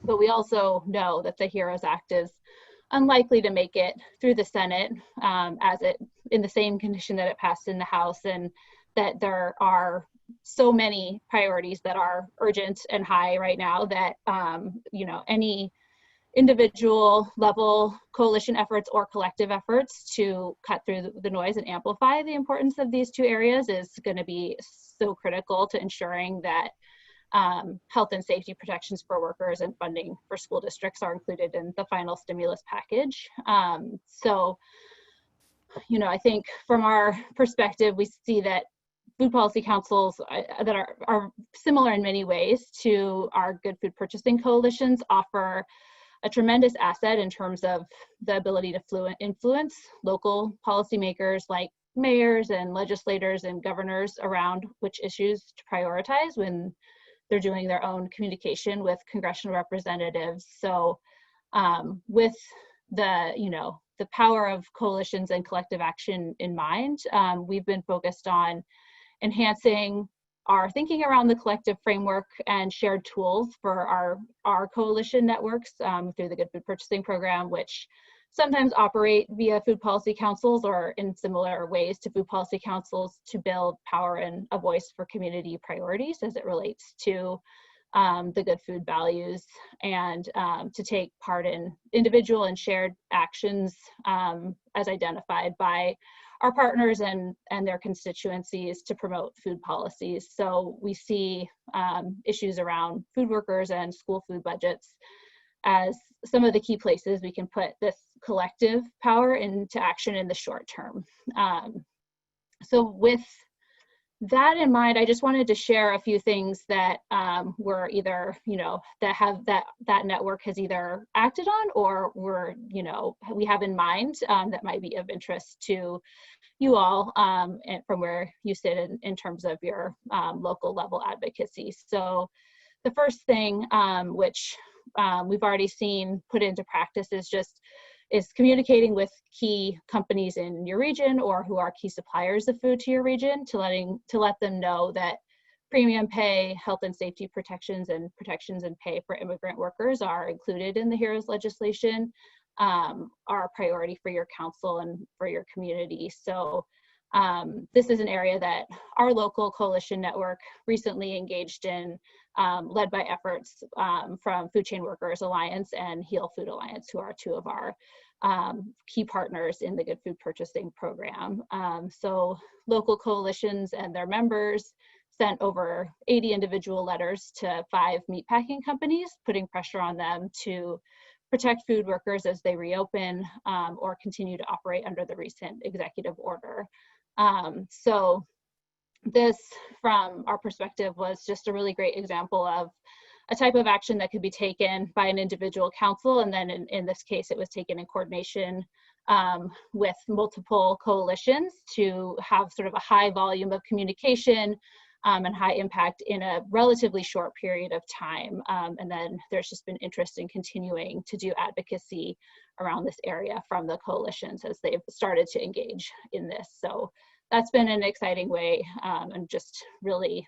But we also know that the HEROES Act is unlikely to make it through the Senate in the same condition that it passed in the House, and that there are so many priorities that are urgent and high right now that any individual level coalition efforts or collective efforts to cut through the noise and amplify the importance of these 2 areas is going to be so critical to ensuring that health and safety protections for workers and funding for school districts are included in the final stimulus package. So, I think from our perspective, we see that food policy councils that are similar in many ways to our Good Food Purchasing coalitions offer a tremendous asset in terms of the ability to influence local policymakers like mayors and legislators and governors around which issues to prioritize when they're doing their own communication with congressional representatives. So with the power of coalitions and collective action in mind, we've been focused on enhancing our thinking around the collective framework and shared tools for our coalition networks through the Good Food Purchasing Program, which sometimes operate via food policy councils or in similar ways to food policy councils to build power and a voice for community priorities as it relates to the good food values, and to take part in individual and shared actions as identified by our partners and their constituencies to promote food policies. So we see issues around food workers and school food budgets as some of the key places we can put this collective power into action in the short term. So with that in mind, I just wanted to share a few things that were either, that have that network has either acted on or we have in mind that might be of interest to you all and from where you sit in terms of your local level advocacy. So the first thing which we've already seen put into practice is communicating with key companies in your region or who are key suppliers of food to your region to let them know that premium pay, health and safety protections, and protections and pay for immigrant workers are included in the HEROES legislation, are a priority for your council and for your community. So this is an area that our local coalition network recently engaged in, led by efforts from Food Chain Workers Alliance and Heal Food Alliance, who are two of our key partners in the Good Food Purchasing Program. So local coalitions and their members sent over 80 individual letters to 5 meatpacking companies, putting pressure on them to protect food workers as they reopen or continue to operate under the recent executive order. So this, from our perspective, was just a really great example of a type of action that could be taken by an individual council, and then in this case, it was taken in coordination with multiple coalitions to have sort of a high volume of communication and high impact in a relatively short period of time. And then there's just been interest in continuing to do advocacy around this area from the coalitions as they've started to engage in this. So that's been an exciting way, and just really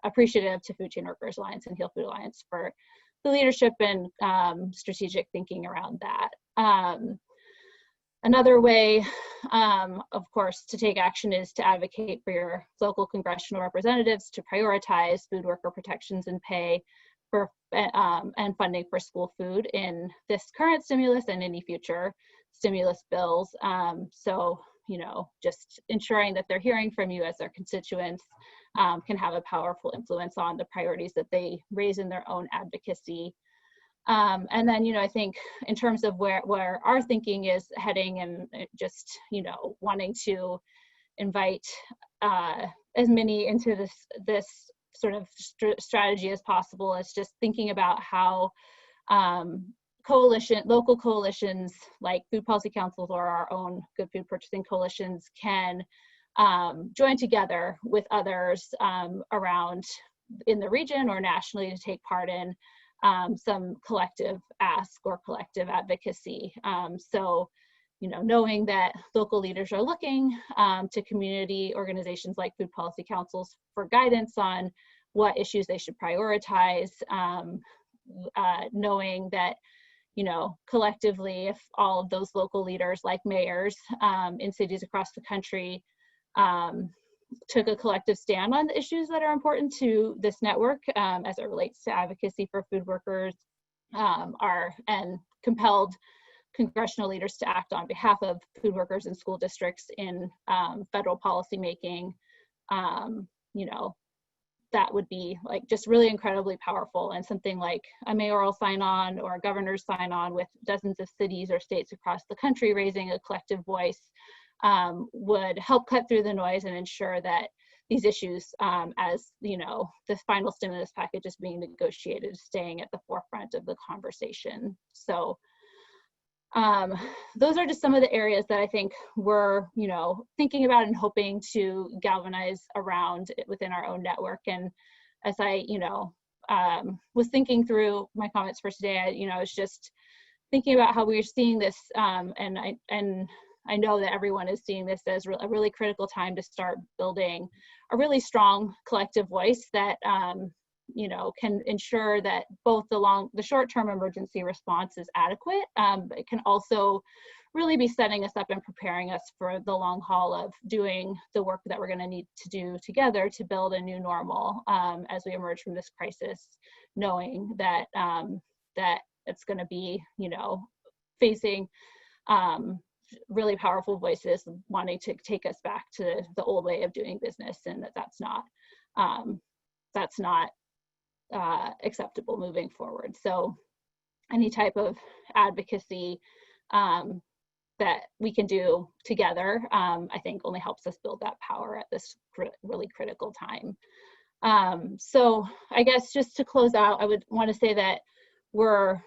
appreciative to Food Chain Workers Alliance and Heal Food Alliance for the leadership and strategic thinking around that. Another way, of course, to take action is to advocate for your local congressional representatives to prioritize food worker protections and pay for and funding for school food in this current stimulus and any future stimulus bills. So, just ensuring that they're hearing from you as their constituents can have a powerful influence on the priorities that they raise in their own advocacy. And then, I think in terms of where our thinking is heading, and just, wanting to invite as many into this sort of strategy as possible, is just thinking about how local coalitions like food policy councils or our own good food purchasing coalitions can join together with others around in the region or nationally to take part in some collective ask or collective advocacy. So, knowing that local leaders are looking to community organizations like food policy councils for guidance on what issues they should prioritize, knowing that, collectively, if all of those local leaders like mayors in cities across the country took a collective stand on the issues that are important to this network as it relates to advocacy for food workers, and compelled congressional leaders to act on behalf of food workers in school districts in federal policy making, that would be just really incredibly powerful, and something like a mayoral sign-on or a governor's sign-on with dozens of cities or states across the country raising a collective voice would help cut through the noise and ensure that these issues, as the final stimulus package is being negotiated, staying at the forefront of the conversation. So those are just some of the areas that I think we're thinking about and hoping to galvanize around within our own network. And as I was thinking through my comments for today, I was just thinking about how we're seeing this, and I know that everyone is seeing this as a really critical time to start building a really strong collective voice that can ensure that both the short-term emergency response is adequate, but it can also really be setting us up and preparing us for the long haul of doing the work that we're going to need to do together to build a new normal as we emerge from this crisis, knowing that that it's going to be, you know, facing really powerful voices wanting to take us back to the old way of doing business, and that's not acceptable moving forward. So any type of advocacy that we can do together, I think only helps us build that power at this really critical time. So I guess just to close out, I would want to say that we're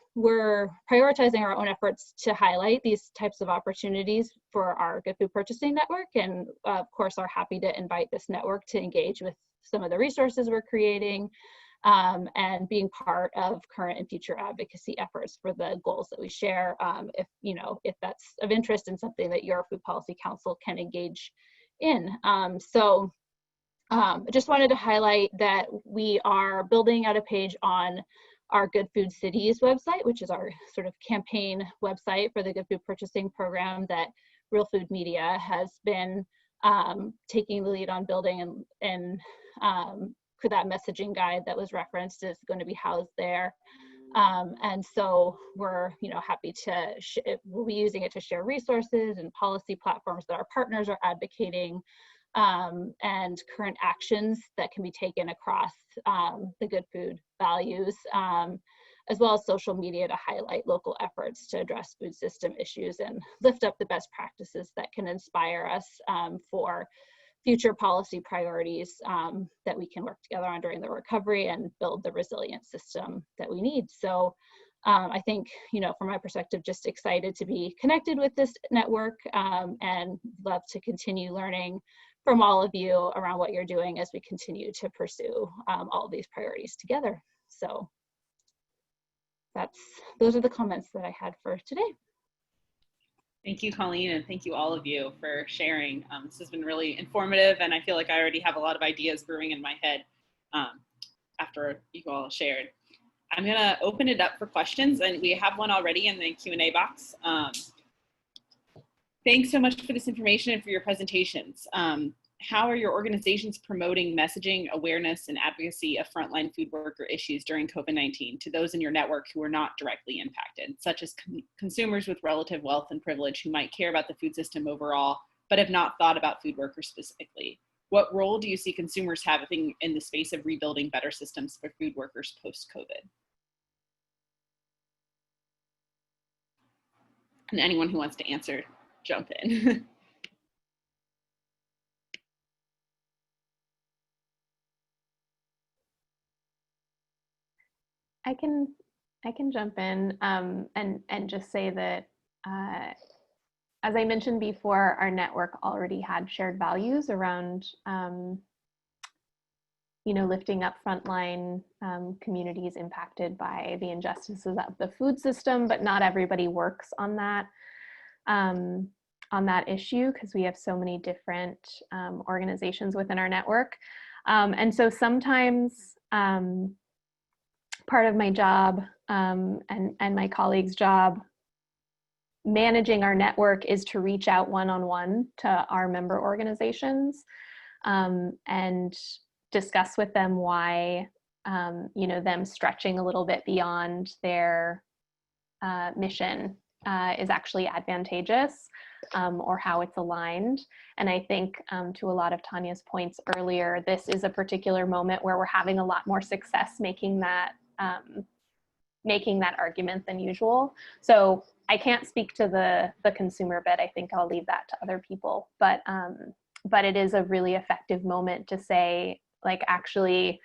prioritizing our own efforts to highlight these types of opportunities for our Good Food Purchasing Network, and of course are happy to invite this network to engage with some of the resources we're creating, and being part of current and future advocacy efforts for the goals that we share, if that's of interest and something that your Food Policy Council can engage in. I just wanted to highlight that we are building out a page on our Good Food Cities website, which is our sort of campaign website for the Good Food Purchasing program that Real Food Media has been taking the lead on building, and for that messaging guide that was referenced is going to be housed there. And so we're happy to, we'll be using it to share resources and policy platforms that our partners are advocating, and current actions that can be taken across the good food values, as well as social media to highlight local efforts to address food system issues and lift up the best practices that can inspire us for future policy priorities that we can work together on during the recovery and build the resilient system that we need. So I think, from my perspective, just excited to be connected with this network, and love to continue learning from all of you around what you're doing as we continue to pursue all of these priorities together. So those are the comments that I had for today. Thank you, Colleen, and thank you all of you for sharing. This has been really informative, and I feel like I already have a lot of ideas brewing in my head after you all shared. I'm gonna open it up for questions, and we have one already in the Q&A box. Thanks so much for this information and for your presentations. How are your organizations promoting messaging, awareness, and advocacy of frontline food worker issues during COVID-19 to those in your network who are not directly impacted, such as consumers with relative wealth and privilege who might care about the food system overall, but have not thought about food workers specifically? What role do you see consumers having in the space of rebuilding better systems for food workers post-COVID? And anyone who wants to answer, jump in. I can jump in and just say that as I mentioned before, our network already had shared values around lifting up frontline communities impacted by the injustices of the food system, but not everybody works on that issue because we have so many different organizations within our network, and so sometimes part of my job and my colleagues' job managing our network is to reach out one-on-one to our member organizations and discuss with them why them stretching a little bit beyond their mission is actually advantageous, or how it's aligned. And I think to a lot of Tanya's points earlier, this is a particular moment where we're having a lot more success making that argument than usual. So I can't speak to the consumer bit. I think I'll leave that to other people. But it is a really effective moment to say, like, actually,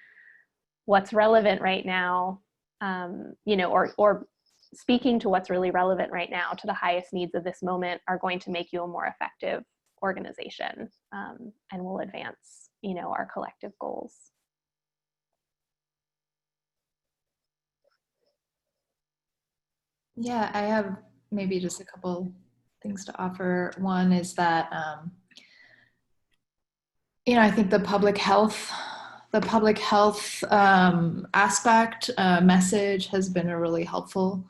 what's relevant right now, or speaking to what's really relevant right now to the highest needs of this moment are going to make you a more effective organization, and will advance, our collective goals. Yeah, I have maybe just a couple things to offer. One is that, I think the public health aspect message has been a really helpful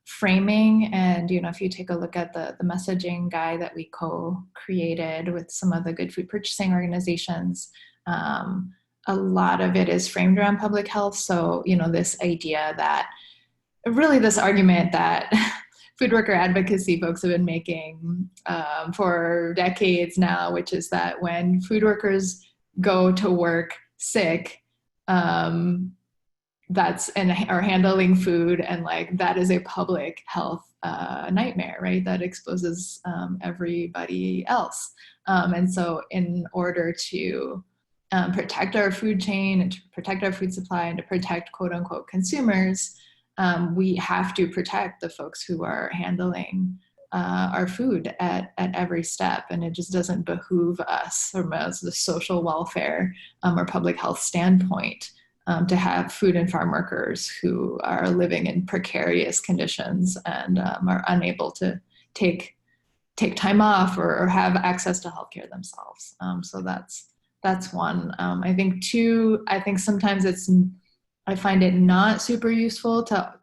framing. And, if you take a look at the messaging guide that we co-created with some of the good food purchasing organizations, a lot of it is framed around public health. So, this idea that really this argument that food worker advocacy folks have been making for decades now, which is that when food workers go to work sick, that's and are handling food, and like that is a public health nightmare, right? That exposes everybody else. And so in order to protect our food chain and to protect our food supply and to protect quote unquote consumers, we have to protect the folks who are handling our food at every step. And it just doesn't behoove us from the social welfare or public health standpoint to have food and farm workers who are living in precarious conditions and are unable to take time off or have access to healthcare themselves. So that's one. I think two, I think sometimes I find it not super useful to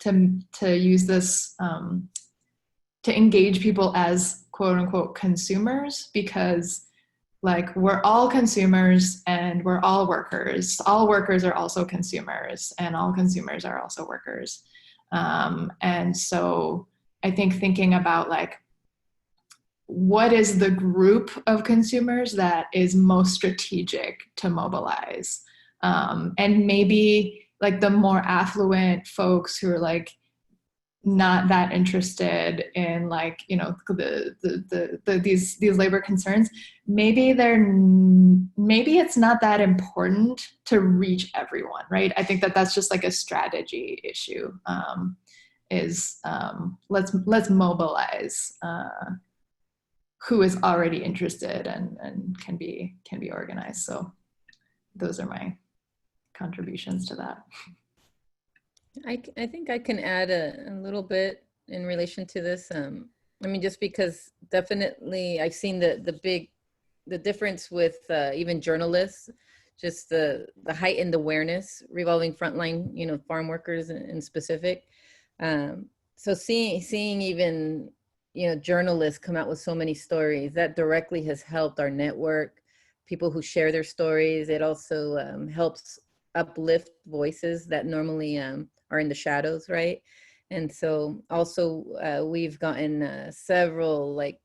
use this to engage people as quote unquote consumers, because like we're all consumers and we're all workers. All workers are also consumers, and all consumers are also workers. And so I think thinking about like, what is the group of consumers that is most strategic to mobilize? And maybe like the more affluent folks who are like not that interested in like, these labor concerns, maybe it's not that important to reach everyone, right? I think that's just like a strategy issue. Let's mobilize who is already interested and can be organized. So those are my contributions to that. I think I can add a little bit in relation to this. Just because definitely I've seen the difference with even journalists, just the heightened awareness revolving frontline, farm workers in specific. So seeing even, journalists come out with so many stories, that directly has helped our network, people who share their stories. It also helps uplift voices that normally are in the shadows, right? And so also we've gotten several like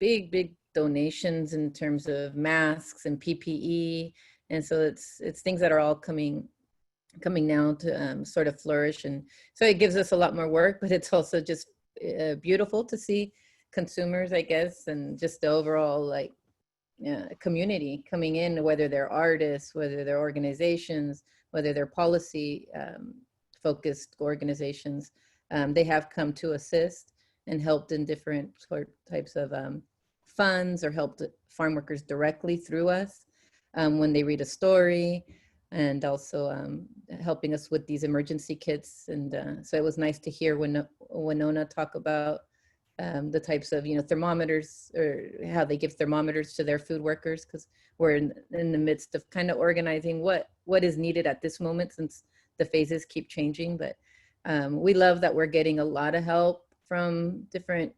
big donations in terms of masks and PPE, and so it's things that are all coming now to sort of flourish. And so it gives us a lot more work, but it's also just beautiful to see consumers, I guess, and just the overall like community coming in, whether they're artists, whether they're organizations, whether they're policy focused organizations. They have come to assist and helped in different types of funds, or helped farm workers directly through us when they read a story, and also helping us with these emergency kits. And so it was nice to hear Winona talk about the types of thermometers, or how they give thermometers to their food workers, because we're in the midst of kind of organizing what is needed at this moment, since the phases keep changing. But we love that we're getting a lot of help from different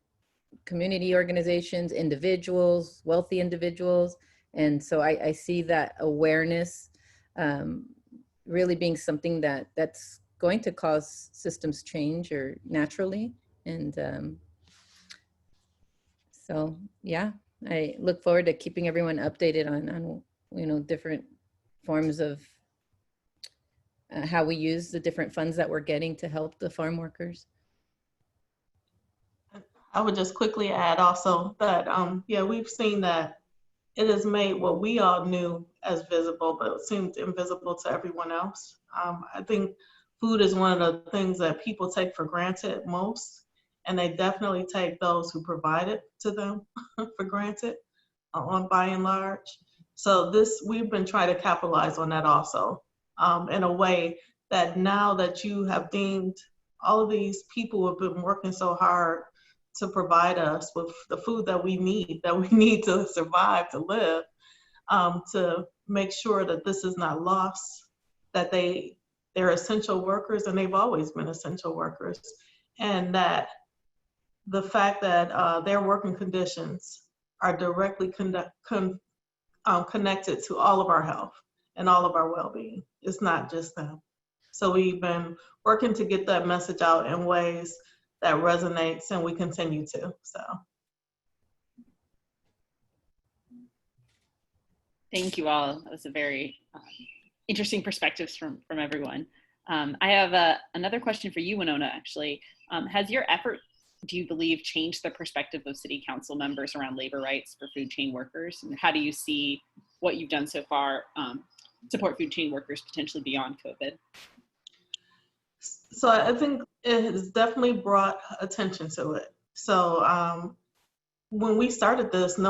community organizations, individuals, wealthy individuals. And so I see that awareness really being something that's going to cause systems change, or naturally. And so, yeah, I look forward to keeping everyone updated on different forms of how we use the different funds that we're getting to help the farm workers. I would just quickly add also that, we've seen that it has made what we all knew as visible, but it seemed invisible to everyone else. I think food is one of the things that people take for granted most, and they definitely take those who provide it to them for granted, by and large. So we've been trying to capitalize on that also, in a way that now that you have deemed all of these people who have been working so hard to provide us with the food that we need to survive, to live, to make sure that this is not lost, that they're essential workers, and they've always been essential workers. and that the fact that their working conditions are directly connected to all of our health and all of our well-being. It's not just them. So we've been working to get that message out in ways that resonates, and we continue to. So. Thank you all. That was a very interesting perspectives from everyone. I have another question for you, Winona, actually. Has your effort, do you believe, changed the perspective of City Council members around labor rights for food chain workers? And how do you see what you've done so far support food chain workers potentially beyond COVID? So I think it has definitely brought attention to it. So when we started this, it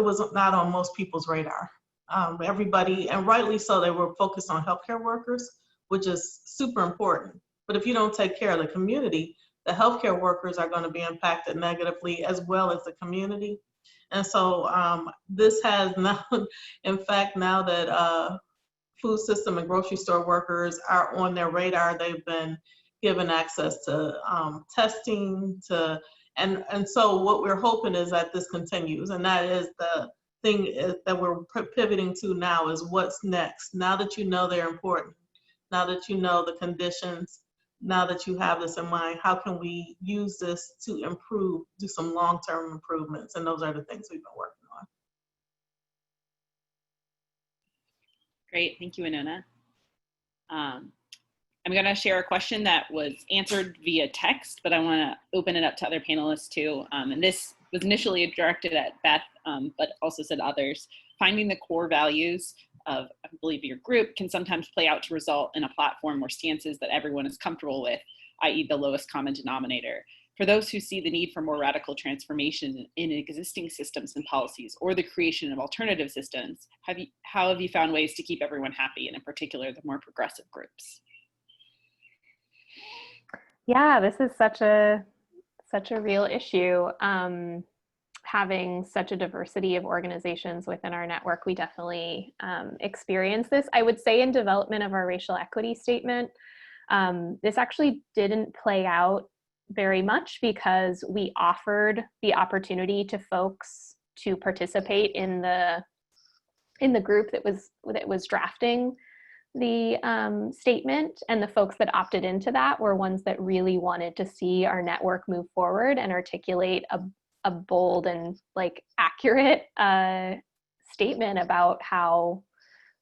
was not on most people's radar. Everybody, and rightly so, they were focused on healthcare workers, which is super important. But if you don't take care of the community, the healthcare workers are going to be impacted negatively, as well as the community. And so this has now, in fact, now that food system and grocery store workers are on their radar, they've been given access to testing, and so what we're hoping is that this continues, and that is the thing that we're pivoting to now, is what's next. Now that you know they're important, now that you know the conditions, now that you have this in mind, how can we use this to improve, do some long-term improvements? And those are the things we've been working on. Great, thank you, Winona. I'm gonna share a question that was answered via text, but I wanna open it up to other panelists too. And this was initially directed at Beth, but also said others. Finding the core values of, I believe, your group can sometimes play out to result in a platform or stances that everyone is comfortable with, i.e. the lowest common denominator. For those who see the need for more radical transformation in existing systems and policies, or the creation of alternative systems, how have you found ways to keep everyone happy, and in particular, the more progressive groups? Yeah, this is such a real issue. Having such a diversity of organizations within our network, we definitely experience this. I would say in development of our racial equity statement, this actually didn't play out very much because we offered the opportunity to folks to participate in the group that was drafting the statement, and the folks that opted into that were ones that really wanted to see our network move forward and articulate a bold and accurate statement about how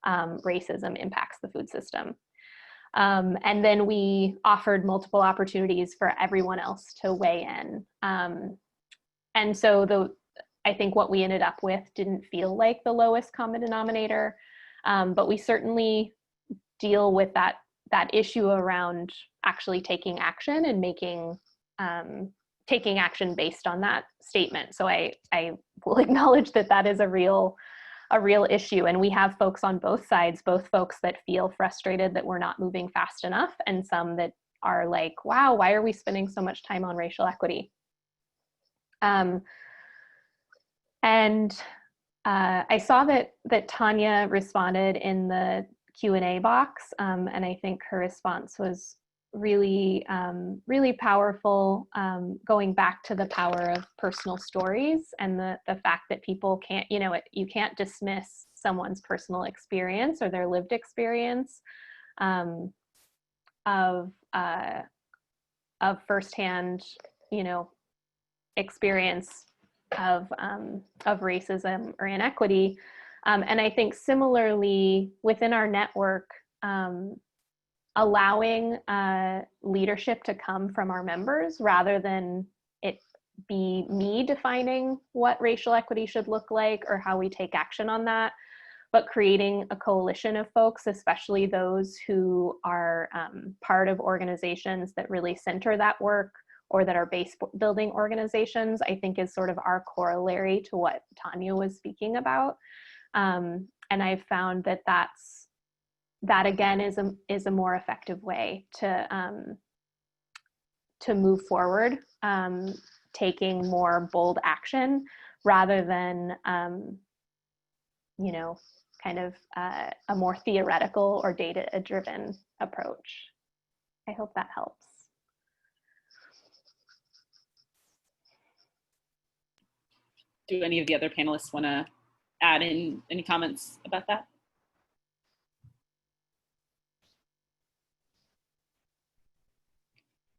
racism impacts the food system. And then we offered multiple opportunities for everyone else to weigh in. And so I think what we ended up with didn't feel like the lowest common denominator, but we certainly deal with that issue around actually taking action and taking action based on that statement. So I will acknowledge that is a real issue, and we have folks on both sides, both folks that feel frustrated that we're not moving fast enough, and some that are like, wow, why are we spending so much time on racial equity? And I saw that Tanya responded in the Q&A box, and I think her response was really, really powerful, going back to the power of personal stories and the fact that people can't, you can't dismiss someone's personal experience or their lived experience of firsthand, experience of racism or inequity. And I think similarly within our network, allowing leadership to come from our members rather than it be me defining what racial equity should look like or how we take action on that, but creating a coalition of folks, especially those who are part of organizations that really center that work or that are base building organizations, I think is sort of our corollary to what Tanya was speaking about. And I've found that again is a more effective way to move forward, taking more bold action rather than kind of a more theoretical or data-driven approach. I hope that helps. do any of the other panelists want to add in any comments about that?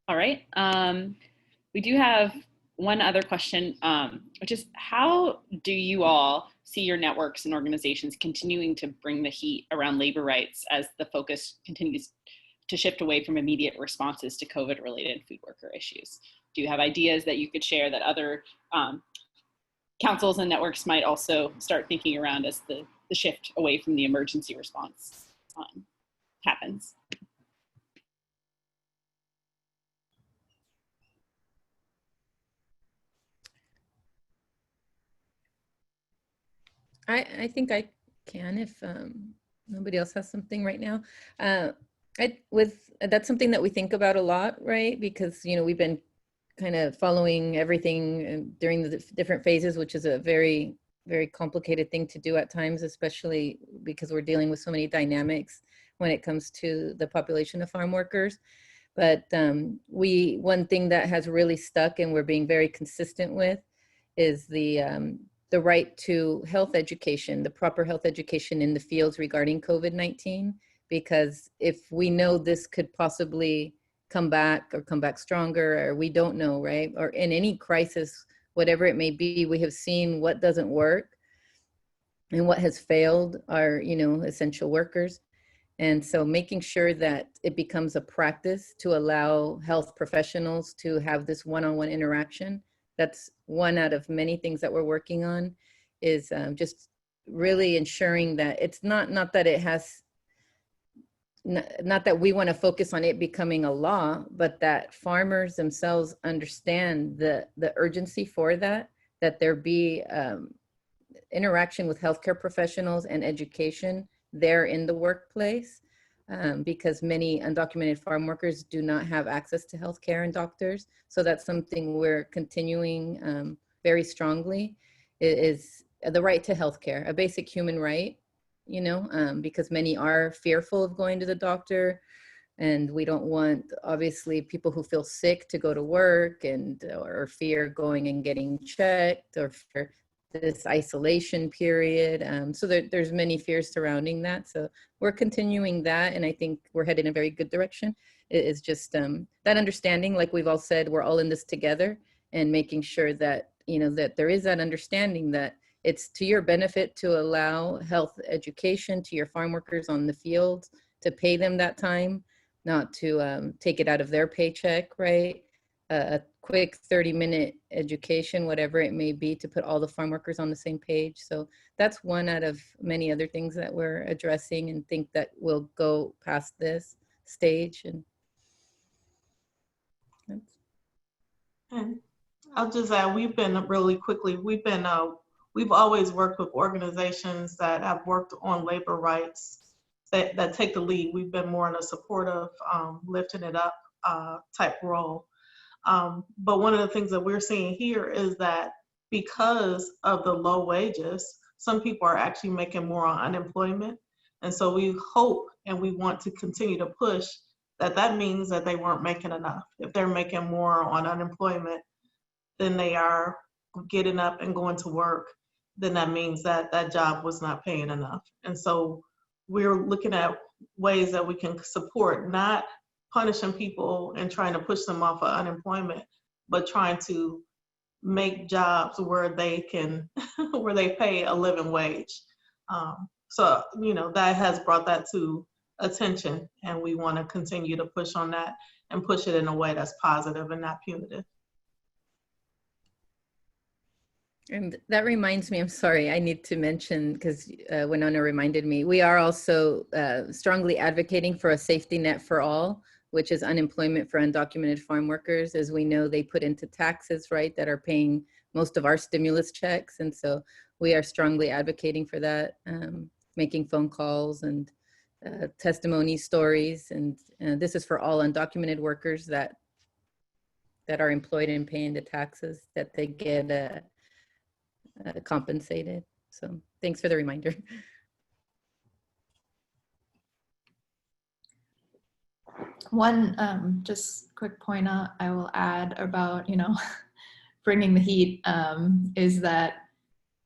All right. We do have one other question, which is, how do you all see your networks and organizations continuing to bring the heat around labor rights as the focus continues to shift away from immediate responses to COVID-related food worker issues? Do you have ideas that you could share that other councils and networks might also start thinking around as the shift away from the emergency response happens? I think I can if nobody else has something right now. That's something that we think about a lot, right? Because, you know, we've been kind of following everything during the different phases, which is a very, very complicated thing to do at times, especially because we're dealing with so many dynamics when it comes to the population of farm workers. But one thing that has really stuck and we're being very consistent with is the right to health education, the proper health education in the fields regarding COVID-19, because if we know this could possibly come back stronger, or we don't know, right? Or in any crisis, whatever it may be, we have seen what doesn't work and what has failed our, you know, essential workers. And so making sure that it becomes a practice to allow health professionals to have this one-on-one interaction. That's one out of many things that we're working on, is just really ensuring that it's not that it has, not that we want to focus on it becoming a law, but that farmers themselves understand the urgency for that there be interaction with healthcare professionals and education there in the workplace, because many undocumented farm workers do not have access to healthcare and doctors. So that's something we're continuing very strongly, is the right to healthcare, a basic human right, you know, because many are fearful of going to the doctor, and we don't want, obviously, people who feel sick to go to work or fear going and getting checked, or fear this isolation period. So there's many fears surrounding that. So we're continuing that, and I think we're headed in a very good direction. It is just that understanding, like we've all said, we're all in this together, and making sure that, you know, that there is that understanding that it's to your benefit to allow health education to your farm workers on the field, to pay them that time, not to take it out of their paycheck, right? A quick 30-minute education, whatever it may be, to put all the farm workers on the same page. So that's one out of many other things that we're addressing, and think that will go past this stage. And I'll just add, we've always worked with organizations that have worked on labor rights that take the lead. We've been more in a supportive, lifting it up type role. But one of the things that we're seeing here is that because of the low wages, some people are actually making more on unemployment. And so we hope and we want to continue to push that means that they weren't making enough. If they're making more on unemployment than they are getting up and going to work, then that means that that job was not paying enough. And so we're looking at ways that we can support, not punishing people and trying to push them off of unemployment, but trying to make jobs where they can, where they pay a living wage. So, you know, that has brought that to attention, and we want to continue to push on that and push it in a way that's positive and not punitive. And that reminds me, I'm sorry, I need to mention, because Winona reminded me, we are also strongly advocating for a safety net for all, which is unemployment for undocumented farm workers. As we know, they put into taxes, right, that are paying most of our stimulus checks. And so we are strongly advocating for that, making phone calls and testimony stories. And this is for all undocumented workers that are employed and paying the taxes, that they get compensated. So thanks for the reminder. One just quick point I will add about, you know, bringing the heat is that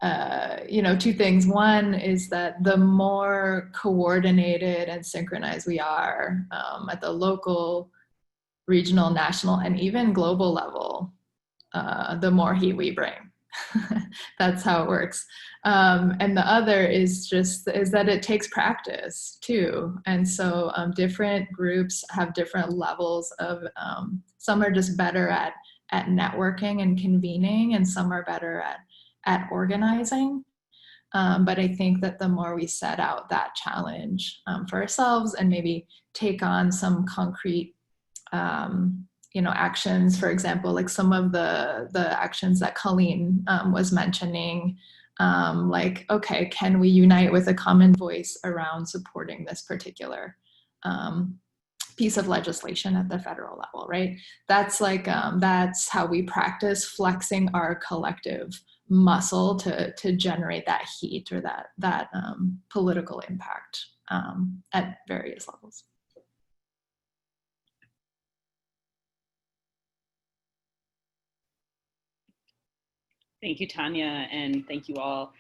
two things. One is that the more coordinated and synchronized we are at the local, regional, national, and even global level, the more heat we bring. That's how it works. And the other is that it takes practice too. And so different groups have different levels of, some are just better at networking and convening, and some are better at organizing. But I think that the more we set out that challenge for ourselves and maybe take on some concrete actions, for example, like some of the actions that Colleen was mentioning, like, okay, can we unite with a common voice around supporting this particular piece of legislation at the federal level, right? That's like, that's how we practice flexing our collective muscle to generate that heat or that political impact at various levels. Thank you, Tanya, and thank you all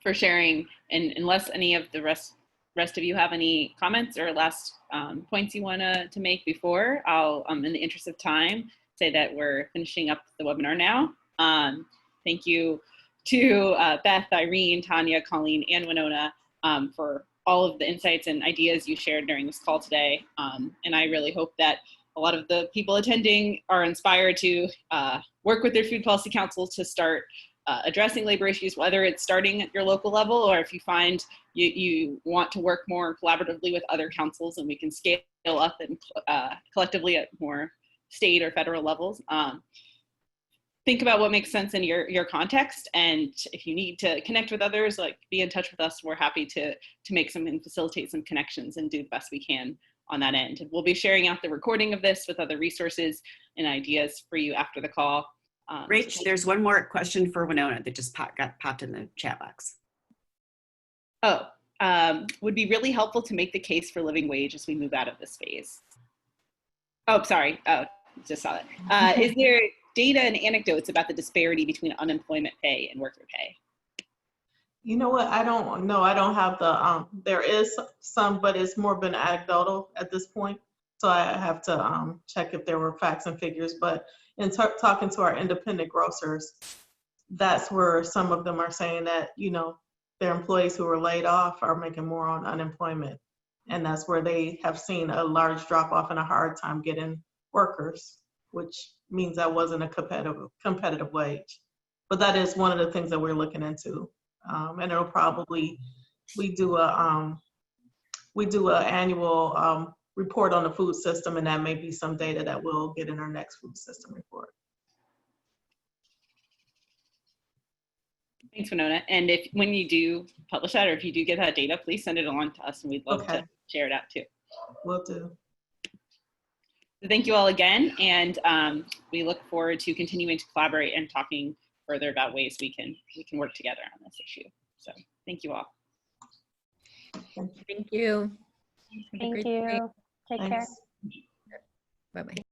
for sharing. And unless any of the rest of you have any comments or last points you want to make before, I'll, in the interest of time, say that we're finishing up the webinar now. Thank you to Beth, Irene, Tanya, Colleen, and Winona for all of the insights and ideas you shared during this call today. And I really hope that a lot of the people attending are inspired to work with their food policy councils to start addressing labor issues, whether it's starting at your local level, or if you find you want to work more collaboratively with other councils and we can scale up and collectively at more state or federal levels. Think about what makes sense in your context, and if you need to connect with others, like, be in touch with us. We're happy to make some and facilitate some connections and do the best we can on that end. And we'll be sharing out the recording of this with other resources and ideas for you after the call. Rach, there's one more question for Winona that just got popped in the chat box. Oh, would be really helpful to make the case for living wage as we move out of this phase. Oh, sorry. Oh, just saw that. Is there data and anecdotes about the disparity between unemployment pay and worker pay? You know what? I don't know. I don't have the, there is some, but it's more been anecdotal at this point. So I have to check if there were facts and figures. But in talking to our independent grocers, that's where some of them are saying that, their employees who were laid off are making more on unemployment. And that's where they have seen a large drop off and a hard time getting workers, which means that wasn't a competitive wage. But that is one of the things that we're looking into. And it'll probably, we do a annual report on the food system, and that may be some data that we'll get in our next food system report. Thanks, Winona. And when you do publish that, or if you do get that data, please send it along to us, and we'd love to share it out too. Will do. So thank you all again, and we look forward to continuing to collaborate and talking further about ways we can work together on this issue. So thank you all. Thank you. Thank you. Take care. Bye-bye.